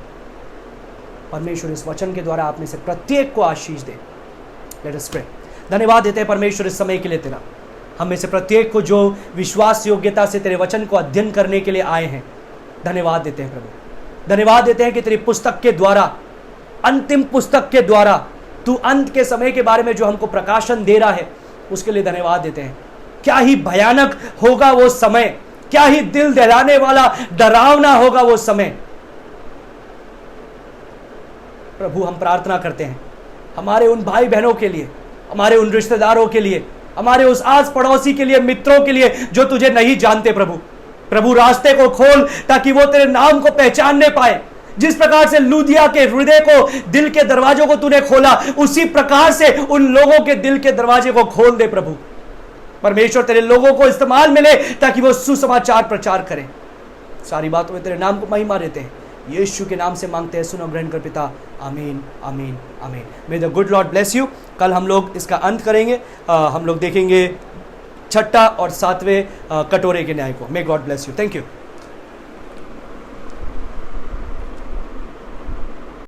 परमेश्वर इस वचन के द्वारा आप में से प्रत्येक को आशीष दे। Late us pray. धन्यवाद देते हैं परमेश्वर इस समय के लिए तेरा, हम में से प्रत्येक को जो विश्वास योग्यता से तेरे वचन को अध्ययन करने के लिए आए हैं, धन्यवाद देते हैं प्रभु। धन्यवाद देते हैं कि तेरी पुस्तक के द्वारा, अंतिम पुस्तक के द्वारा तू अंत के समय के बारे में जो हमको प्रकाशन दे रहा है उसके लिए धन्यवाद देते हैं। क्या ही भयानक होगा वो समय, क्या ही दिल दहलाने वाला डरावना होगा वो समय। प्रभु हम प्रार्थना करते हैं हमारे उन भाई बहनों के लिए, हमारे उन रिश्तेदारों के लिए, हमारे उस आस पड़ोसी के लिए, मित्रों के लिए जो तुझे नहीं जानते। प्रभु रास्ते को खोल ताकि वो तेरे नाम को पहचानने पाए। जिस प्रकार से लूदिया के हृदय को, दिल के दरवाजों को तूने खोला, उसी प्रकार से उन लोगों के दिल के दरवाजे को खोल दे प्रभु। परमेश्वर तेरे लोगों को इस्तेमाल मिले ताकि वो सुसमाचार प्रचार करें। सारी बातों में तेरे नाम को महिमा देते हैं, यीशु के नाम से मांगते हैं, सुनो ग्रहण कर पिता, आमीन आमीन आमीन। मे the good Lord bless you. कल हम लोग इसका अंत करेंगे, हम लोग देखेंगे 6 और 7वें कटोरे के न्याय को। May God bless you. Thank you.